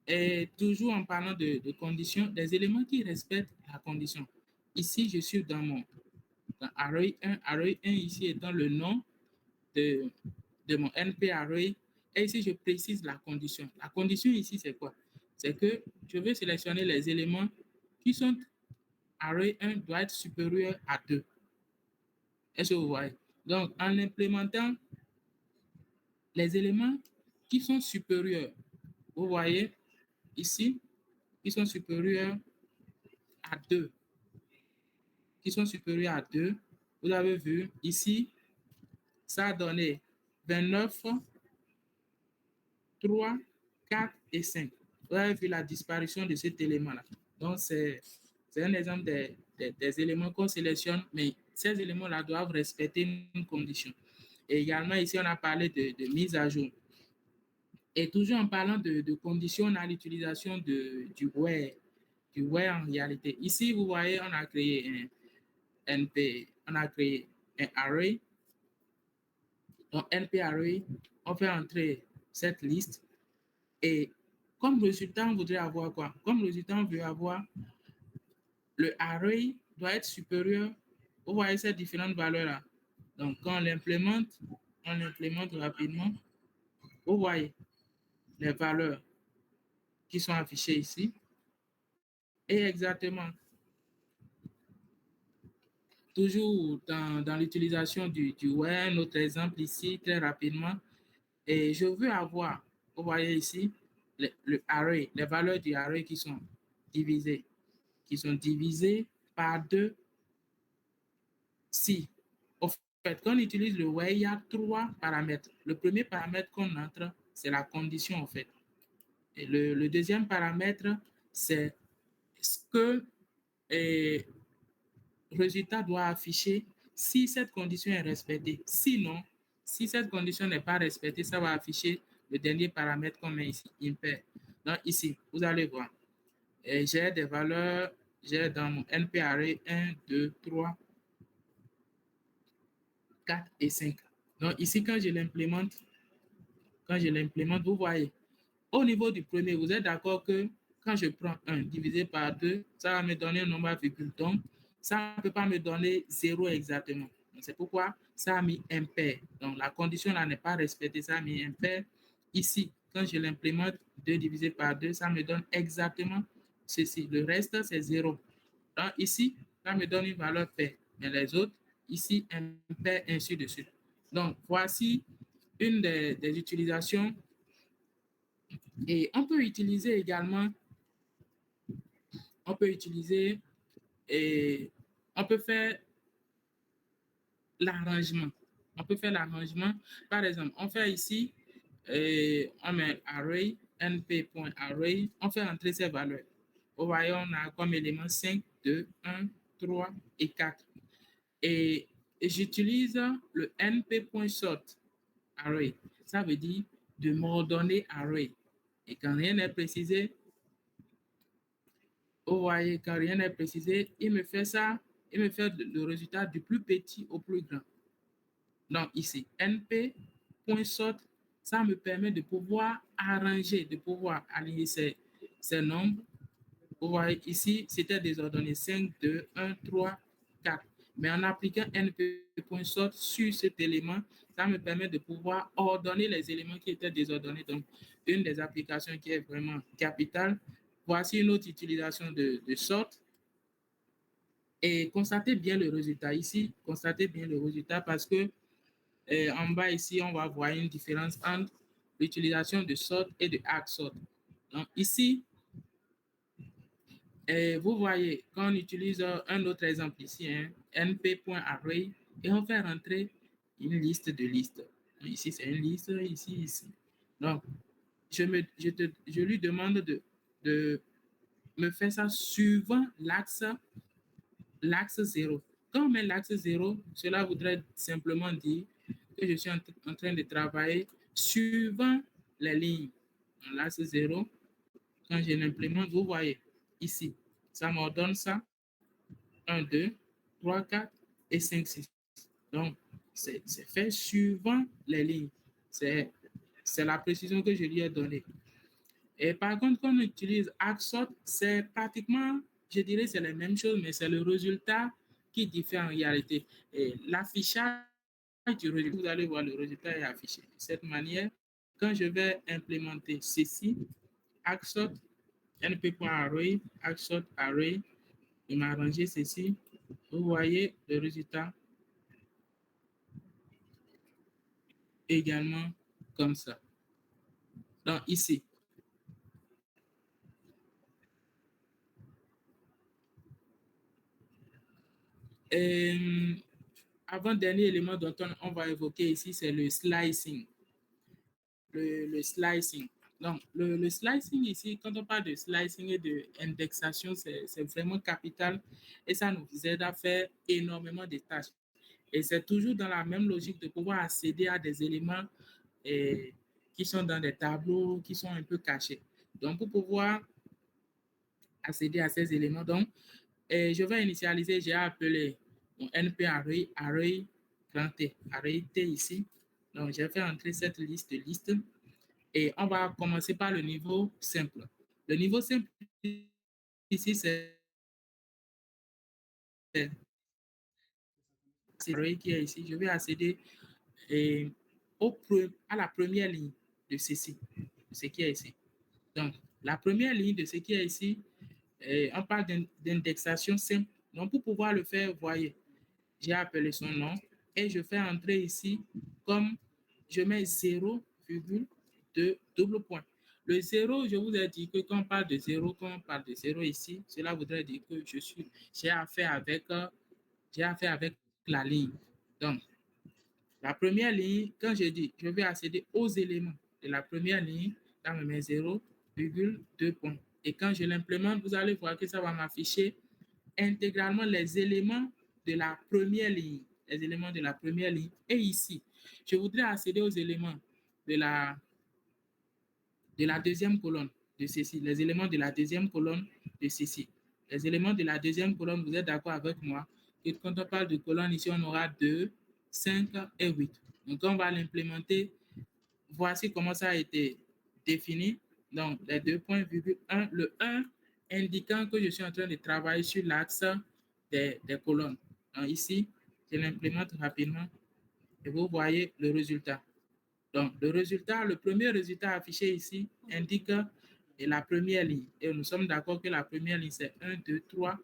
Speaker 1: et toujours en parlant de conditions, des éléments qui respectent la condition. Ici, je suis dans array 1, array 1 ici étant le nom de, de mon NP array. Et ici, je précise la condition. La condition ici, c'est quoi? C'est que je veux sélectionner les éléments qui sont array 1 doit être supérieur à 2. Est-ce que vous voyez? Donc, en implémentant les éléments qui sont supérieurs, vous voyez ici, qui sont supérieurs à 2, qui sont supérieurs à 2, vous avez vu ici, ça a donné 29, 3, 4 et 5. Vous avez vu la disparition de cet élément-là. Donc, c'est un exemple des éléments qu'on sélectionne, mais ces éléments-là doivent respecter une condition. Et également, ici, on a parlé de mise à jour. Et toujours en parlant de conditions, on a l'utilisation du where. Du where en réalité. Ici, vous voyez, on a créé un NP, on a créé un array. Donc, NP array, on fait entrer cette liste. Et comme résultat, on voudrait avoir quoi? Comme résultat, on veut avoir le array doit être supérieur. Vous voyez ces différentes valeurs-là. Donc, quand on l'implémente rapidement. Vous voyez les valeurs qui sont affichées ici. Et exactement, toujours dans l'utilisation du where, notre exemple ici, très rapidement. Et je veux avoir, vous voyez ici, le array, les valeurs du array qui sont divisées par 2 si. En fait, quand on utilise le where, il y a 3 paramètres. Le premier paramètre qu'on entre, c'est la condition en fait. Et le deuxième paramètre, c'est ce que le résultat doit afficher si cette condition est respectée. Sinon, si cette condition n'est pas respectée, ça va afficher le dernier paramètre qu'on met ici, impair. Donc ici, vous allez voir, j'ai des valeurs, j'ai dans mon NP array 1, 2, 3, 4 et 5. Donc ici, quand je l'implémente, vous voyez, au niveau du premier, vous êtes d'accord que quand je prends 1 divisé par 2, ça va me donner un nombre à virgule. Donc, ça ne peut pas me donner 0 exactement. C'est pourquoi ça a mis impair. Donc, la condition là n'est pas respectée, ça a mis impair. Ici, quand je l'implémente, 2 divisé par 2, ça me donne exactement ceci. Le reste, c'est 0. Donc, ici, ça me donne une valeur paire. Mais les autres, ici, impair, ainsi de suite. Donc, voici une des utilisations. Et on peut utiliser également, et on peut faire l'arrangement. On peut faire l'arrangement. Par exemple, on fait ici, on met array, np.array, on fait entrer ces valeurs. Vous voyez, on a comme élément 5, 2, 1, 3 et 4. Et j'utilise le np.sort array. Ça veut dire de m'ordonner array. Et quand rien n'est précisé, vous voyez, quand rien n'est précisé, il me fait ça, il me fait le résultat du plus petit au plus grand. Donc ici, np.sort, ça me permet de pouvoir arranger, de pouvoir aligner ces nombres. Vous voyez ici, c'était désordonné 5, 2, 1, 3, 4. Mais en appliquant np.sort sur cet élément, ça me permet de pouvoir ordonner les éléments qui étaient désordonnés. Donc, une des applications qui est vraiment capitale. Voici une autre utilisation de sort. Et constatez bien le résultat ici. Constatez bien le résultat parce que en bas ici, on va voir une différence entre l'utilisation de sort et de add sort. Donc ici, vous voyez, quand on utilise un autre exemple ici, hein, np.array, et on fait rentrer une liste de listes. Ici, c'est une liste, ici. Donc, je lui demande de me faire ça suivant l'axe 0. Quand on met l'axe 0, cela voudrait simplement dire que je suis en train de travailler suivant les lignes. L'axe 0, quand je l'implémente, vous voyez ici, ça m'ordonne ça. 1, 2, 3, 4 et 5, 6. Donc, c'est fait suivant les lignes. C'est la précision que je lui ai donnée. Et par contre, quand on utilise AXOT, c'est pratiquement, je dirais, c'est la même chose, mais c'est le résultat qui diffère en réalité. Et l'affichage du résultat, vous allez voir, le résultat est affiché de cette manière. Quand je vais implémenter ceci, AXOT, np.array, AXOT array, il m'a arrangé ceci. Vous voyez le résultat également comme ça. Donc ici, avant-dernier élément dont on va évoquer ici, c'est le slicing. Le slicing. Donc, le slicing ici, quand on parle de slicing et de indexation, c'est vraiment capital et ça nous aide à faire énormément de tâches. Et c'est toujours dans la même logique de pouvoir accéder à des éléments qui sont dans des tableaux, qui sont un peu cachés. Donc, pour pouvoir accéder à ces éléments, donc, je vais initialiser, j'ai appelé mon NP array, array grand T, array T ici. Donc, j'ai fait entrer cette liste de listes et on va commencer par le niveau simple. Le niveau simple ici, c'est l'array qui est ici. Je vais accéder à la première ligne de ceci, de ce qui est ici. Donc, la première ligne de ce qui est ici, on parle d'indexation simple. Donc, pour pouvoir le faire, voyez, j'ai appelé son nom et je fais entrer ici comme je mets 0,2 double point. Le 0, je vous ai dit que quand on parle de 0, quand on parle de 0 ici, cela voudrait dire que j'ai affaire avec la ligne. Donc, la première ligne, quand je dis, je vais accéder aux éléments de la première ligne, ça me met 0,2 points. Et quand je l'implémente, vous allez voir que ça va m'afficher intégralement les éléments de la première ligne. Les éléments de la première ligne. Et ici, je voudrais accéder aux éléments de la deuxième colonne de ceci. Les éléments de la deuxième colonne de ceci. Les éléments de la deuxième colonne, vous êtes d'accord avec moi que quand on parle de colonne, ici, on aura 2, 5 et 8. Donc, on va l'implémenter. Voici comment ça a été défini. Donc, les 2 points, virgule 1, le 1 indiquant que je suis en train de travailler sur l'axe des colonnes. Donc, ici, je l'implémente rapidement et vous voyez le résultat. Donc, le premier résultat affiché ici indique la première ligne. Et nous sommes d'accord que la première ligne, c'est 1, 2, 3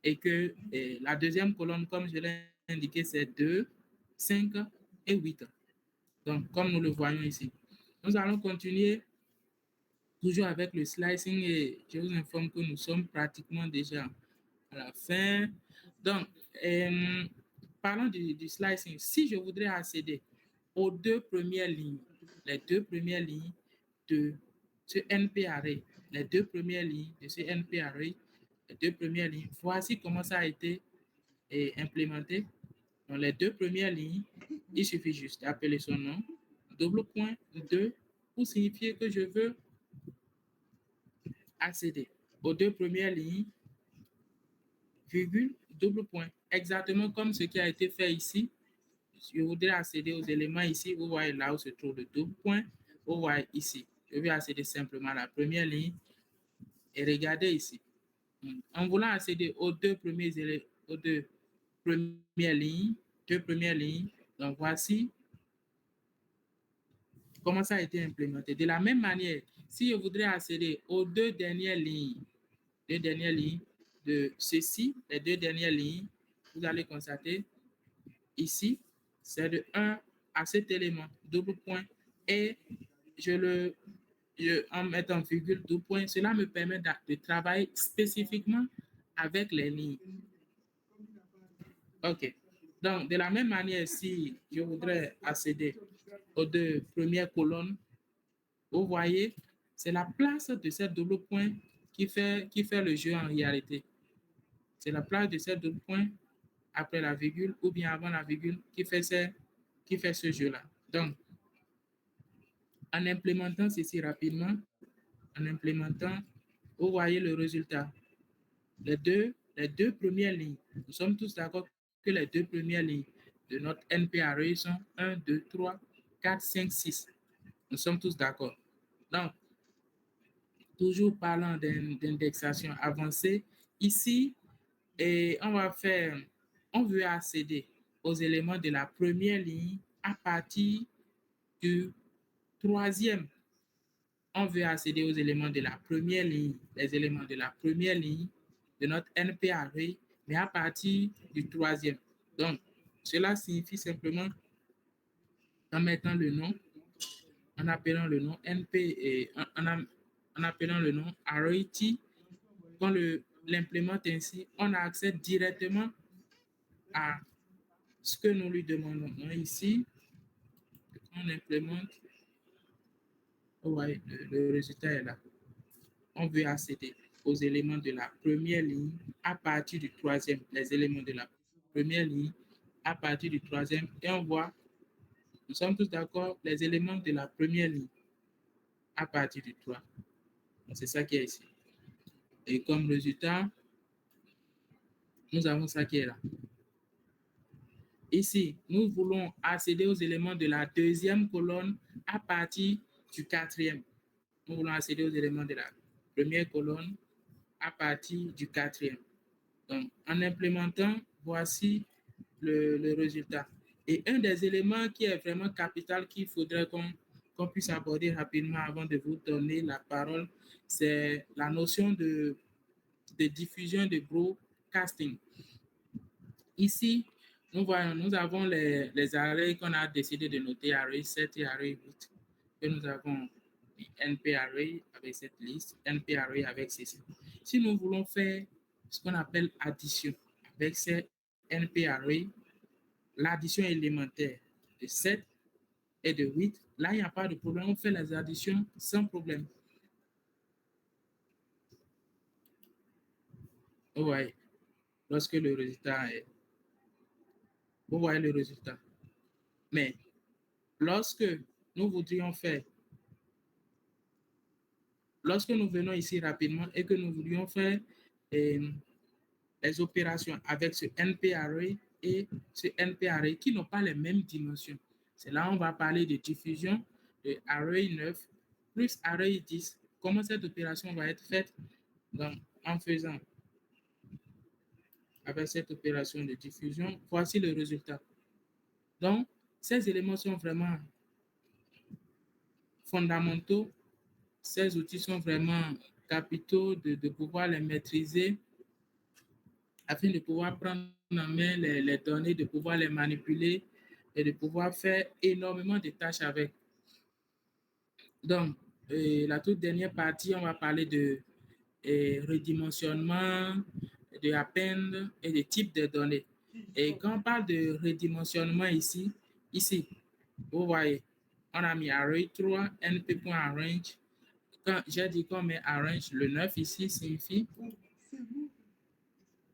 Speaker 1: et que la deuxième colonne, comme je l'ai indiqué, c'est 2, 5 et 8. Donc, comme nous le voyons ici. Nous allons continuer toujours avec le slicing et je vous informe que nous sommes pratiquement déjà à la fin. Donc, parlons du slicing. Si je voudrais accéder aux deux premières lignes, les deux premières lignes de ce NP array, les deux premières lignes de ce NP array, les deux premières lignes, voici comment ça a été implémenté. Dans les deux premières lignes, il suffit juste d'appeler son nom, double point 2, pour signifier que je veux accéder aux deux premières lignes, virgule, double point. Exactement comme ce qui a été fait ici. Je voudrais accéder aux éléments ici. Vous voyez là où se trouve le double point. Vous voyez ici. Je vais accéder simplement à la première ligne. Et regardez ici. En voulant accéder aux deux premières lignes, donc voici comment ça a été implémenté. De la même manière, si je voudrais accéder aux deux dernières lignes de ceci, les deux dernières lignes, vous allez constater ici, c'est de 1 à cet élément, double point, et en mettant virgule, deux points, cela me permet de travailler spécifiquement avec les lignes. OK. Donc, de la même manière, si je voudrais accéder aux deux premières colonnes, vous voyez, c'est la place de ces double points qui fait le jeu en réalité. C'est la place de ces double points après la virgule ou bien avant la virgule qui fait ce jeu-là. Donc, en implémentant ceci rapidement, vous voyez le résultat. Les deux premières lignes, nous sommes tous d'accord que les deux premières lignes de notre NP array sont 1, 2, 3, 4, 5, 6. Nous sommes tous d'accord. Donc, toujours parlant d'indexation avancée, ici, on veut accéder aux éléments de la première ligne à partir du troisième. On veut accéder aux éléments de la première ligne, les éléments de la première ligne de notre NP array, mais à partir du troisième. Donc, cela signifie simplement en mettant le nom, en appelant le nom NP et en appelant le nom array_t. Quand l'implémente ainsi, on a accès directement à ce que nous lui demandons. Ici, on implémente, ouais, le résultat est là. On veut accéder aux éléments de la première ligne à partir du troisième, les éléments de la première ligne à partir du troisième, et on voit, nous sommes tous d'accord, les éléments de la première ligne à partir du 3. C'est ça qui est ici. Et comme résultat, nous avons ça qui est là. Ici, nous voulons accéder aux éléments de la deuxième colonne à partir du quatrième. Nous voulons accéder aux éléments de la première colonne à partir du quatrième. Donc, en implémentant, voici le résultat. Et un des éléments qui est vraiment capital qu'il faudrait qu'on puisse aborder rapidement avant de vous donner la parole, c'est la notion de diffusion de broadcasting. Ici, nous avons les arrays qu'on a décidé de noter, array 7 et array 8. Et nous avons NP array avec cette liste, NP array avec ceci. Si nous voulons faire ce qu'on appelle addition avec ces NP array, l'addition élémentaire de 7 et de 8, là, il n'y a pas de problème. On fait les additions sans problème. Vous voyez, lorsque le résultat est... Vous voyez le résultat. Mais lorsque nous voudrions faire, lorsque nous venons ici rapidement et que nous voudrions faire les opérations avec ce NP array et ce NP array qui n'ont pas les mêmes dimensions, c'est là où on va parler de diffusion de array 9 plus array 10. Comment cette opération va être faite? Donc, en faisant avec cette opération de diffusion, voici le résultat. Donc, ces éléments sont vraiment fondamentaux. Ces outils sont vraiment capitaux de pouvoir les maîtriser afin de pouvoir prendre en main les données, de pouvoir les manipuler et de pouvoir faire énormément de tâches avec. Donc, la toute dernière partie, on va parler de redimensionnement, de append et de types de données. Et quand on parle de redimensionnement ici, vous voyez, on a mis array 3, np.arrange. Quand j'ai dit qu'on met arrange, le 9 ici signifie,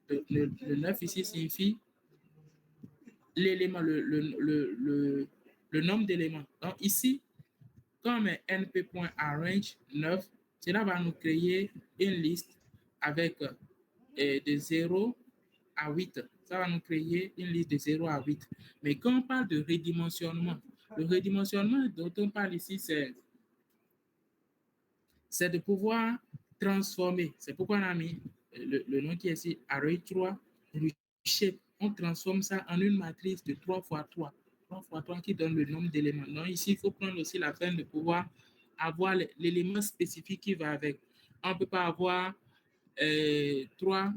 Speaker 1: le 9 ici signifie l'élément, le nombre d'éléments. Donc ici, quand on met np.arrange 9, cela va nous créer une liste avec de 0 à 8. Ça va nous créer une liste de 0 à 8. Mais quand on parle de redimensionnement, le redimensionnement dont on parle ici, c'est de pouvoir transformer. C'est pourquoi on a mis le nom qui est ici, array 3, reshape. On transforme ça en une matrice de 3 x 3. 3 x 3 qui donne le nombre d'éléments. Donc ici, il faut prendre aussi la peine de pouvoir avoir l'élément spécifique qui va avec. On ne peut pas avoir 3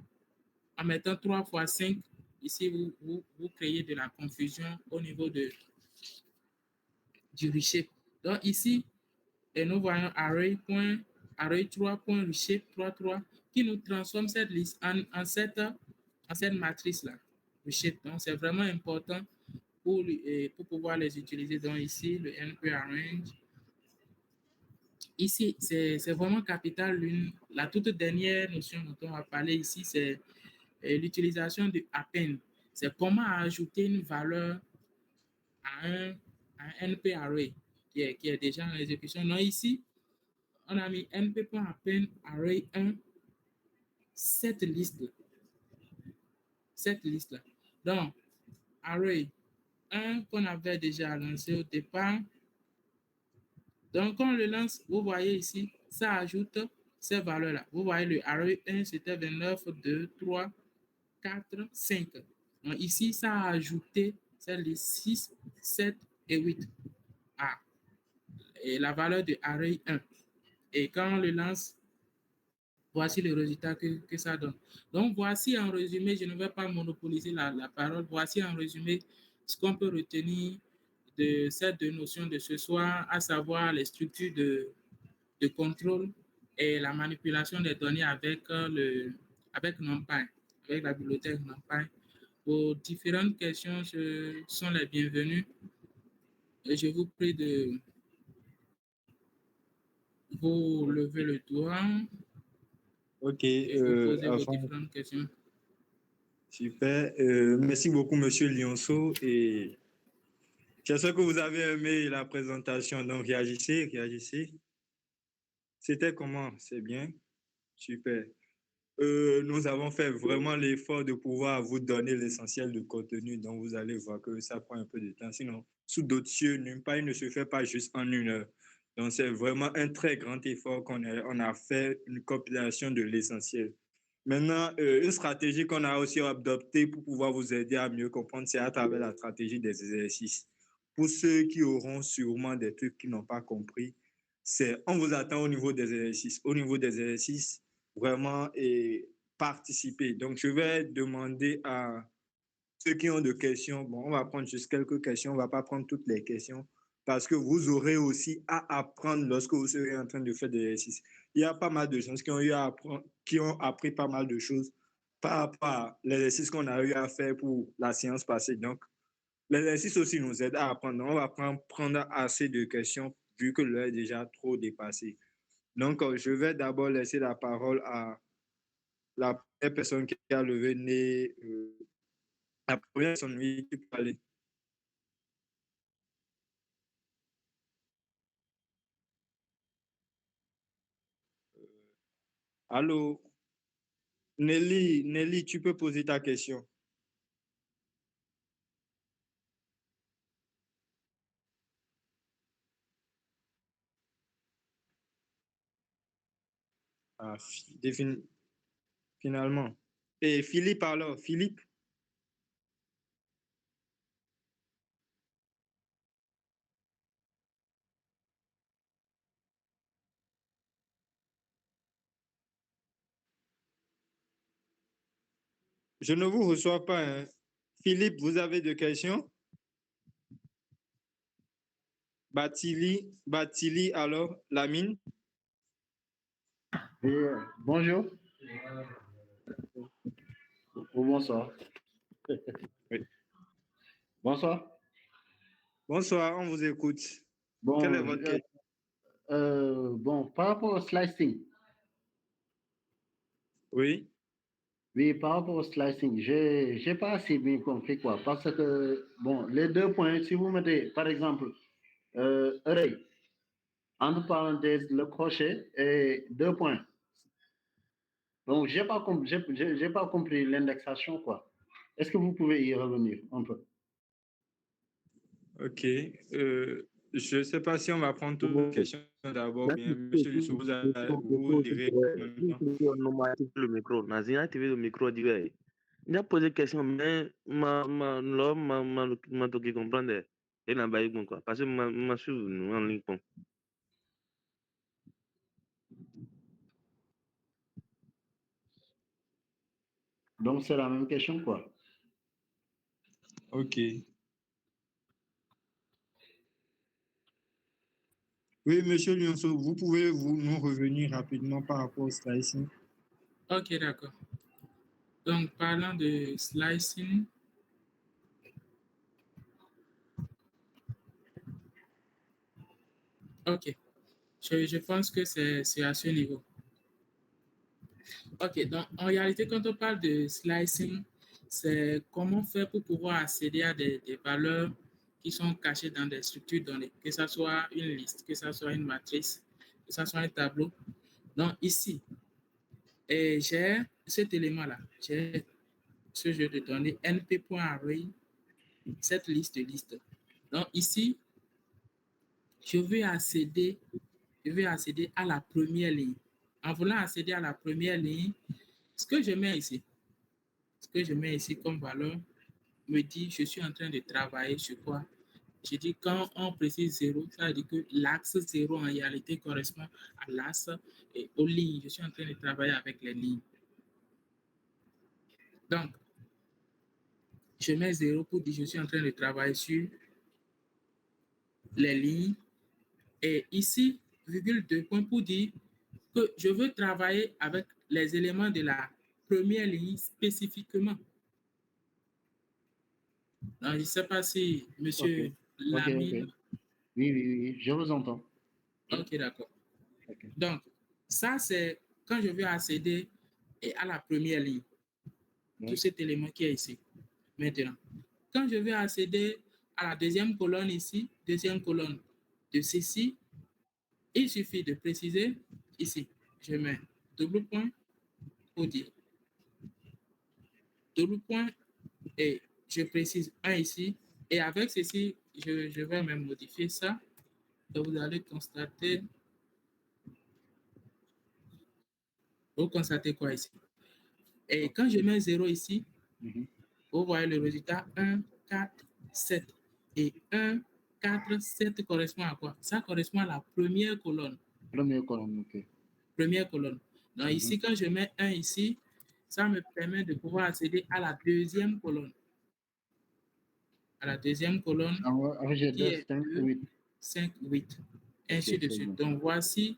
Speaker 1: en mettant 3 x 5. Ici, vous créez de la confusion au niveau du reshape. Donc ici, Et nous voyons array 3.reshape 3 qui nous transforme cette liste en cette matrice-là, reshape. Donc, c'est vraiment important pour pouvoir les utiliser. Donc, ici, le NP arrange. Ici, c'est vraiment capital. La toute dernière notion dont on va parler ici, c'est l'utilisation de append. C'est comment ajouter une valeur à un NP array qui est déjà en exécution. Donc, ici, on a mis np.append array 1, cette liste-là. Cette liste-là. Donc, array 1 qu'on avait déjà lancé au départ. Donc, quand on le lance, vous voyez ici, ça ajoute ces valeurs-là. Vous voyez, le array 1, c'était 29, 2, 3, 4, 5. Donc, ici, ça a ajouté celles les 6, 7 et 8 à et la valeur de array 1. Et quand on le lance, voici le résultat que ça donne. Donc, voici en résumé, je ne vais pas monopoliser la parole, voici en résumé ce qu'on peut retenir de ces deux notions de ce soir, à savoir les structures de contrôle et la manipulation des données avec NumPy, avec la bibliothèque NumPy. Vos différentes questions sont les bienvenues et je vous prie de vous lever le doigt
Speaker 2: Ok,
Speaker 1: et vous poser vos
Speaker 2: avant,
Speaker 1: différentes questions.
Speaker 2: super. Merci beaucoup, Monsieur Lionceau. Et j'espère que vous avez aimé la présentation. Donc, réagissez, réagissez. C'était comment? C'est bien? Super. Nous avons fait vraiment l'effort de pouvoir vous donner l'essentiel du contenu, donc vous allez voir que ça prend un peu de temps. Sinon, sous d'autres cieux, NumPy ne se fait pas juste en 1 heure. Donc, c'est vraiment un très grand effort on a fait, une compilation de l'essentiel. Maintenant, une stratégie qu'on a aussi adoptée pour pouvoir vous aider à mieux comprendre, c'est à travers la stratégie des exercices. Pour ceux qui auront sûrement des trucs qu'ils n'ont pas compris, c'est on vous attend au niveau des exercices. Au niveau des exercices, vraiment participer. Donc, je vais demander à ceux qui ont des questions, bon, on va prendre juste quelques questions, on ne va pas prendre toutes les questions, parce que vous aurez aussi à apprendre lorsque vous serez en train de faire des exercices. Il y a pas mal de gens qui ont eu à apprendre, qui ont appris pas mal de choses par rapport à l'exercice qu'on a eu à faire pour la séance passée. Donc, l'exercice aussi nous aide à apprendre. On va prendre assez de questions vu que l'heure est déjà trop dépassée. Donc, je vais d'abord laisser la parole à la première personne qui a levé le nez, la première personne oui, qui peut aller. Allô, Nelly, tu peux poser ta question. Ah, finalement. Et Philippe alors, Philippe, je ne vous reçois pas. Hein. Philippe, vous avez des questions? Batili alors, Lamine.
Speaker 3: Bonjour ou bonsoir.
Speaker 2: Oui.
Speaker 3: Bonsoir.
Speaker 2: Bonsoir, on vous écoute. Quelle est
Speaker 3: Bon,
Speaker 2: votre question?
Speaker 3: bon, par rapport au slicing,
Speaker 2: Oui.
Speaker 3: oui, par rapport au slicing, j'ai pas assez bien compris quoi, parce que, bon, les 2 points, si vous mettez, par exemple, array, entre parenthèses, le crochet et 2 points. Donc, j'ai pas compris l'indexation, quoi. Est-ce que vous pouvez y revenir un peu?
Speaker 2: Ok. Je ne sais pas si on va prendre toutes les questions d'abord, bien, monsieur Lusso, vous direz en même temps.
Speaker 4: Le micro, Nazina activé le micro direct. Il a posé question, mais l'homme m'a toqué comprendre. Et n'a pas eu bon quoi. Parce que m'a suivi nous en ligne.
Speaker 3: Donc, c'est la même question, quoi.
Speaker 2: Ok. Oui, monsieur Lionceau, vous pouvez nous revenir rapidement par rapport au slicing?
Speaker 1: Ok, d'accord. Donc, parlant de slicing, ok, je pense que c'est à ce niveau. Ok, donc en réalité, quand on parle de slicing, c'est comment faire pour pouvoir accéder à des valeurs qui sont cachées dans des structures données, que ce soit une liste, que ce soit une matrice, que ce soit un tableau. Donc ici, j'ai cet élément-là, j'ai ce jeu de données np.array, cette liste de listes. Donc ici, je veux accéder à la première ligne. En voulant accéder à la première ligne, ce que je mets ici comme valeur me dit je suis en train de travailler sur quoi. Je dis quand on précise 0, ça veut dire que l'axe 0 en réalité correspond à l'axe et aux lignes. Je suis en train de travailler avec les lignes. Donc, je mets 0 pour dire je suis en train de travailler sur les lignes. Et ici, virgule 2 points pour dire que je veux travailler avec les éléments de la première ligne spécifiquement. Donc, je ne sais pas si monsieur Lamine.
Speaker 3: Oui, je vous entends.
Speaker 1: Ok, d'accord. Okay. Donc, ça, c'est quand je veux accéder à la première ligne. Tout cet élément qui est ici. Maintenant, quand je veux accéder à la deuxième colonne ici, deuxième colonne de ceci, il suffit de préciser ici. Je mets double point pour dire double point et je précise 1 ici. Et avec ceci, je vais même modifier ça. Et vous allez constater. Vous constatez quoi ici? Et quand je mets 0 ici, vous voyez le résultat 1, 4, 7. Et 1, 4, 7 correspond à quoi? Ça correspond à la première colonne.
Speaker 3: Première colonne, ok.
Speaker 1: Première colonne. Donc ici, quand je mets 1 ici, ça me permet de pouvoir accéder à la deuxième colonne. À la deuxième colonne qui est 5, 8. 5, 8. Ainsi de suite. Donc voici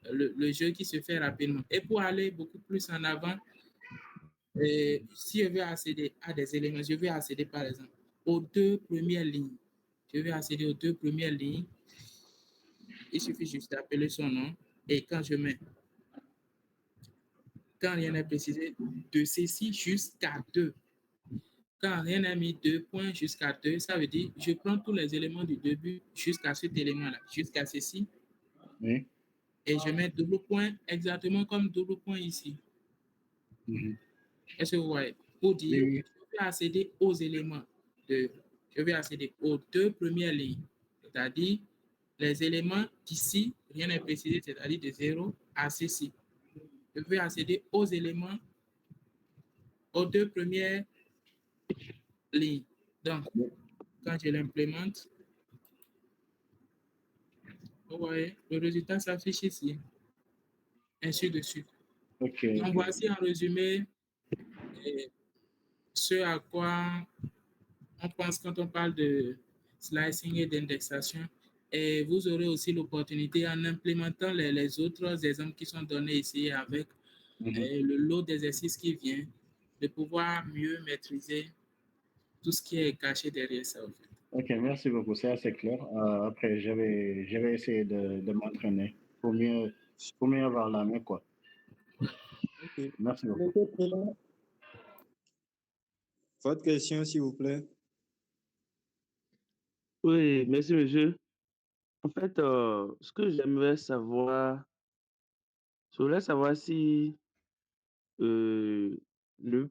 Speaker 1: le jeu qui se fait rapidement. Et pour aller beaucoup plus en avant, si je veux accéder à des éléments, je vais accéder par exemple aux 2 premières lignes. Je vais accéder aux 2 premières lignes. Il suffit juste d'appeler son nom. Et quand je mets, quand rien n'est précisé, de ceci jusqu'à 2. Quand rien n'est mis 2 points jusqu'à 2, ça veut dire je prends tous les éléments du début jusqu'à cet élément-là, jusqu'à ceci.
Speaker 3: Oui.
Speaker 1: Et je mets double point exactement comme double point ici. Est-ce que vous voyez? Pour dire, je vais accéder aux éléments je vais accéder aux 2 premières lignes, c'est-à-dire les éléments d'ici, rien n'est précisé, c'est-à-dire de 0 à ceci. Je vais accéder aux éléments, aux 2 premières lignes. Donc, quand je l'implémente, vous voyez, le résultat s'affiche ici, ainsi de suite. Donc, voici en résumé ce à quoi on pense quand on parle de slicing et d'indexation. Et vous aurez aussi l'opportunité en implémentant les autres exemples qui sont donnés ici avec le lot d'exercices qui vient, de pouvoir mieux maîtriser tout ce qui est caché derrière ça. En fait.
Speaker 3: Ok, merci beaucoup, c'est assez clair. Après, je vais essayer de m'entraîner pour mieux avoir la main, quoi.
Speaker 2: Okay.
Speaker 3: Merci beaucoup.
Speaker 2: Votre question, s'il vous plaît.
Speaker 4: Oui, merci, monsieur. En fait, ce que j'aimerais savoir, je voulais savoir si NumPy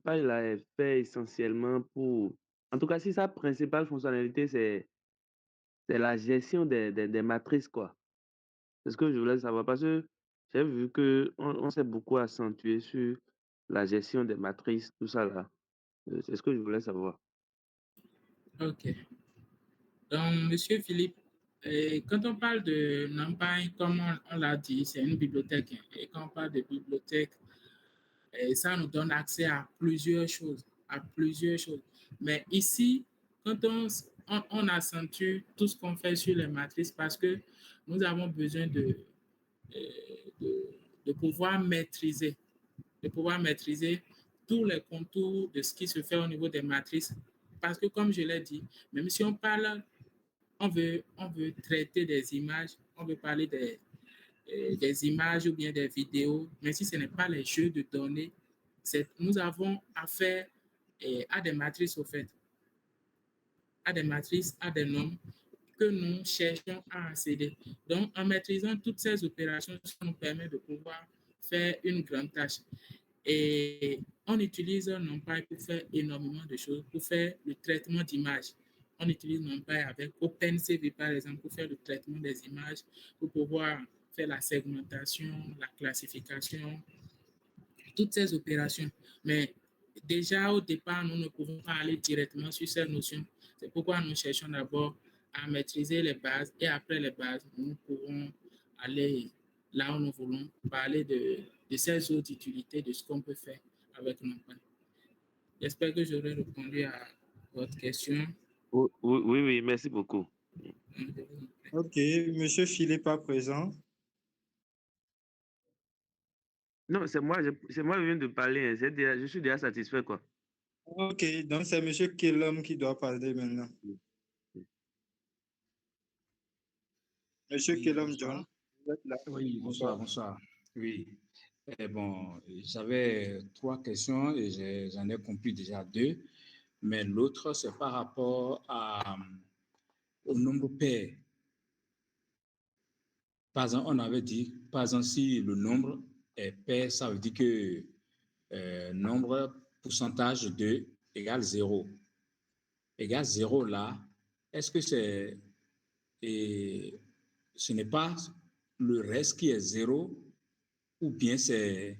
Speaker 4: là est fait essentiellement pour... En tout cas, si sa principale fonctionnalité, c'est la gestion des matrices, quoi. C'est ce que je voulais savoir parce que j'ai vu qu'on s'est beaucoup accentué sur la gestion des matrices, tout ça là. C'est ce que je voulais savoir.
Speaker 1: OK. Donc, monsieur Philippe, quand on parle de NumPy, comme on l'a dit, c'est une bibliothèque. Et quand on parle de bibliothèque, ça nous donne accès à plusieurs choses. Mais ici, quand on on accentue tout ce qu'on fait sur les matrices parce que nous avons besoin de pouvoir maîtriser, tous les contours de ce qui se fait au niveau des matrices. Parce que, comme je l'ai dit, même si on parle, on veut traiter des images, on veut parler des images ou bien des vidéos, mais si ce n'est pas les jeux de données, nous avons affaire à des matrices, au fait, à des matrices, à des nombres que nous cherchons à accéder. Donc, en maîtrisant toutes ces opérations, ça nous permet de pouvoir faire une grande tâche. Et on utilise NumPy pour faire énormément de choses, pour faire le traitement d'images. On utilise NumPy avec OpenCV, par exemple, pour faire le traitement des images, pour pouvoir faire la segmentation, la classification, toutes ces opérations. Mais déjà, au départ, nous ne pouvons pas aller directement sur ces notions. C'est pourquoi nous cherchons d'abord à maîtriser les bases et après les bases, nous pourrons aller là où nous voulons parler de ces autres utilités, de ce qu'on peut faire avec NumPy. J'espère que j'aurai répondu à votre question.
Speaker 4: Oui, merci beaucoup.
Speaker 2: Ok, Monsieur Philippe pas présent.
Speaker 4: Non, c'est moi qui viens de parler. Hein. Je suis déjà satisfait, quoi.
Speaker 2: Ok, donc c'est Monsieur Kellum qui doit parler maintenant. Monsieur
Speaker 5: Oui,
Speaker 2: Kellum
Speaker 5: bonsoir.
Speaker 2: John, vous êtes là.
Speaker 5: Oui, bonsoir. Oui. Bon, j'avais 3 questions et j'en ai compris déjà 2, mais l'autre, c'est par rapport au nombre pair. Par exemple, on avait dit, par exemple, si le nombre est pair, ça veut dire que nombre pourcentage de égale 0. Égale 0 là, est-ce que ce n'est pas le reste qui est 0 ou bien c'est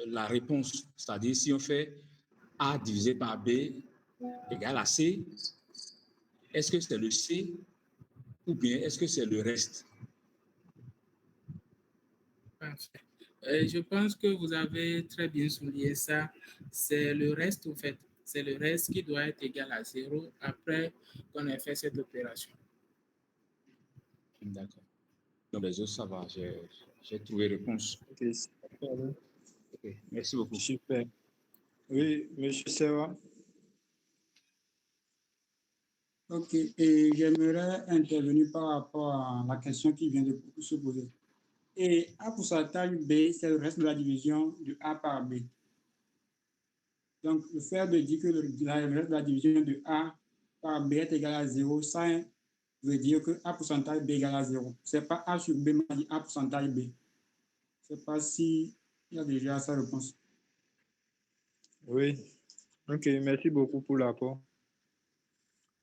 Speaker 5: la réponse? C'est-à-dire, si on fait A divisé par B égale à C, est-ce que c'est le C ou bien est-ce que c'est le reste?
Speaker 1: Parfait. Je pense que vous avez très bien souligné ça. C'est le reste, au fait. C'est le reste qui doit être égal à 0 après qu'on ait fait cette opération.
Speaker 5: D'accord. Donc, les autres, ça va. J'ai trouvé réponse.
Speaker 2: Ok,
Speaker 5: Okay. Merci beaucoup.
Speaker 2: super. Oui, Monsieur Serra.
Speaker 6: Ok, et j'aimerais intervenir par rapport à la question qui vient de se poser. Et A pourcentage B, c'est le reste de la division de A par B. Donc, le fait de dire que le reste de la division de A par B est égal à 0, ça veut dire que A pourcentage B égale à 0. Ce n'est pas A sur B, mais A pourcentage B. Je ne sais pas s'il y a déjà sa réponse.
Speaker 2: Oui. Ok, merci beaucoup pour l'apport.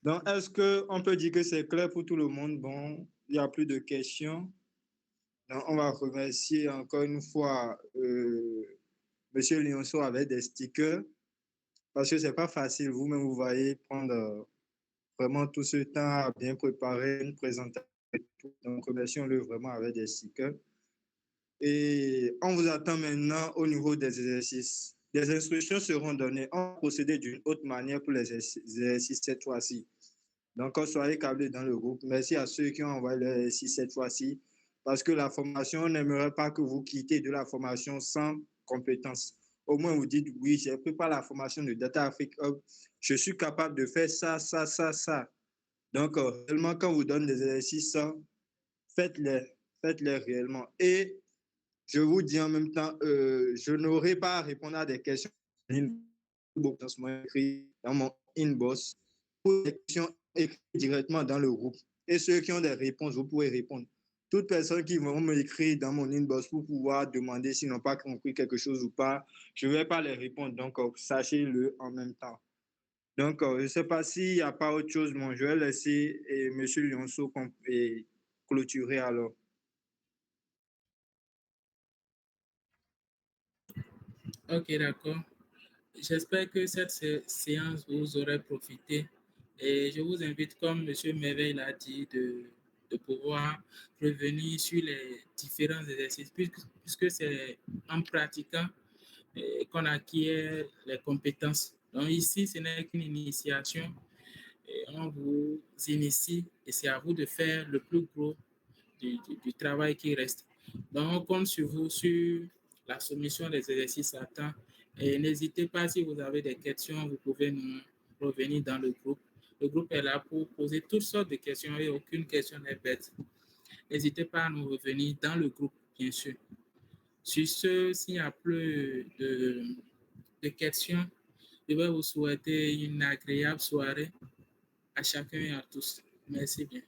Speaker 2: Donc, est-ce qu'on peut dire que c'est clair pour tout le monde? Bon, il n'y a plus de questions. Donc, on va remercier encore une fois Monsieur Lionceau avec des stickers parce que ce n'est pas facile. Vous-même, vous voyez prendre vraiment tout ce temps à bien préparer une présentation. Donc, remercions-le vraiment avec des stickers. Et on vous attend maintenant au niveau des exercices. Les instructions seront données. On va procéder d'une autre manière pour les exercices cette fois-ci. Donc, soyez câblés dans le groupe. Merci à ceux qui ont envoyé les exercices cette fois-ci. Parce que la formation, on n'aimerait pas que vous quittez de la formation sans compétences. Au moins, vous dites, oui, j'ai préparé la formation de Data Afrique Hub. Je suis capable de faire ça, ça, ça, ça. Donc, réellement, quand on vous donne des exercices, faites-les réellement. Et je vous dis en même temps, je n'aurai pas à répondre à des questions dans mon inbox pour des questions écrites directement dans le groupe. Et ceux qui ont des réponses, vous pouvez répondre. Toutes personnes qui vont m'écrire dans mon inbox pour pouvoir demander s'ils n'ont pas compris quelque chose ou pas, je ne vais pas les répondre. Donc, sachez-le en même temps. Donc, je ne sais pas s'il n'y a pas autre chose. Bon, je vais laisser M. Lionceau clôturer alors.
Speaker 1: Ok, d'accord. J'espère que cette séance vous aura profité et je vous invite, comme M. Merveille l'a dit, de pouvoir revenir sur les différents exercices puisque c'est en pratiquant qu'on acquiert les compétences. Donc ici, ce n'est qu'une initiation. Et on vous initie et c'est à vous de faire le plus gros du travail qui reste. Donc, on compte sur vous sur la soumission des exercices à temps. Et n'hésitez pas, si vous avez des questions, vous pouvez nous revenir dans le groupe. Le groupe est là pour poser toutes sortes de questions et aucune question n'est bête. N'hésitez pas à nous revenir dans le groupe, bien sûr. Sur ce, s'il n'y a plus de questions, je vais vous souhaiter une agréable soirée à chacun et à tous. Merci bien.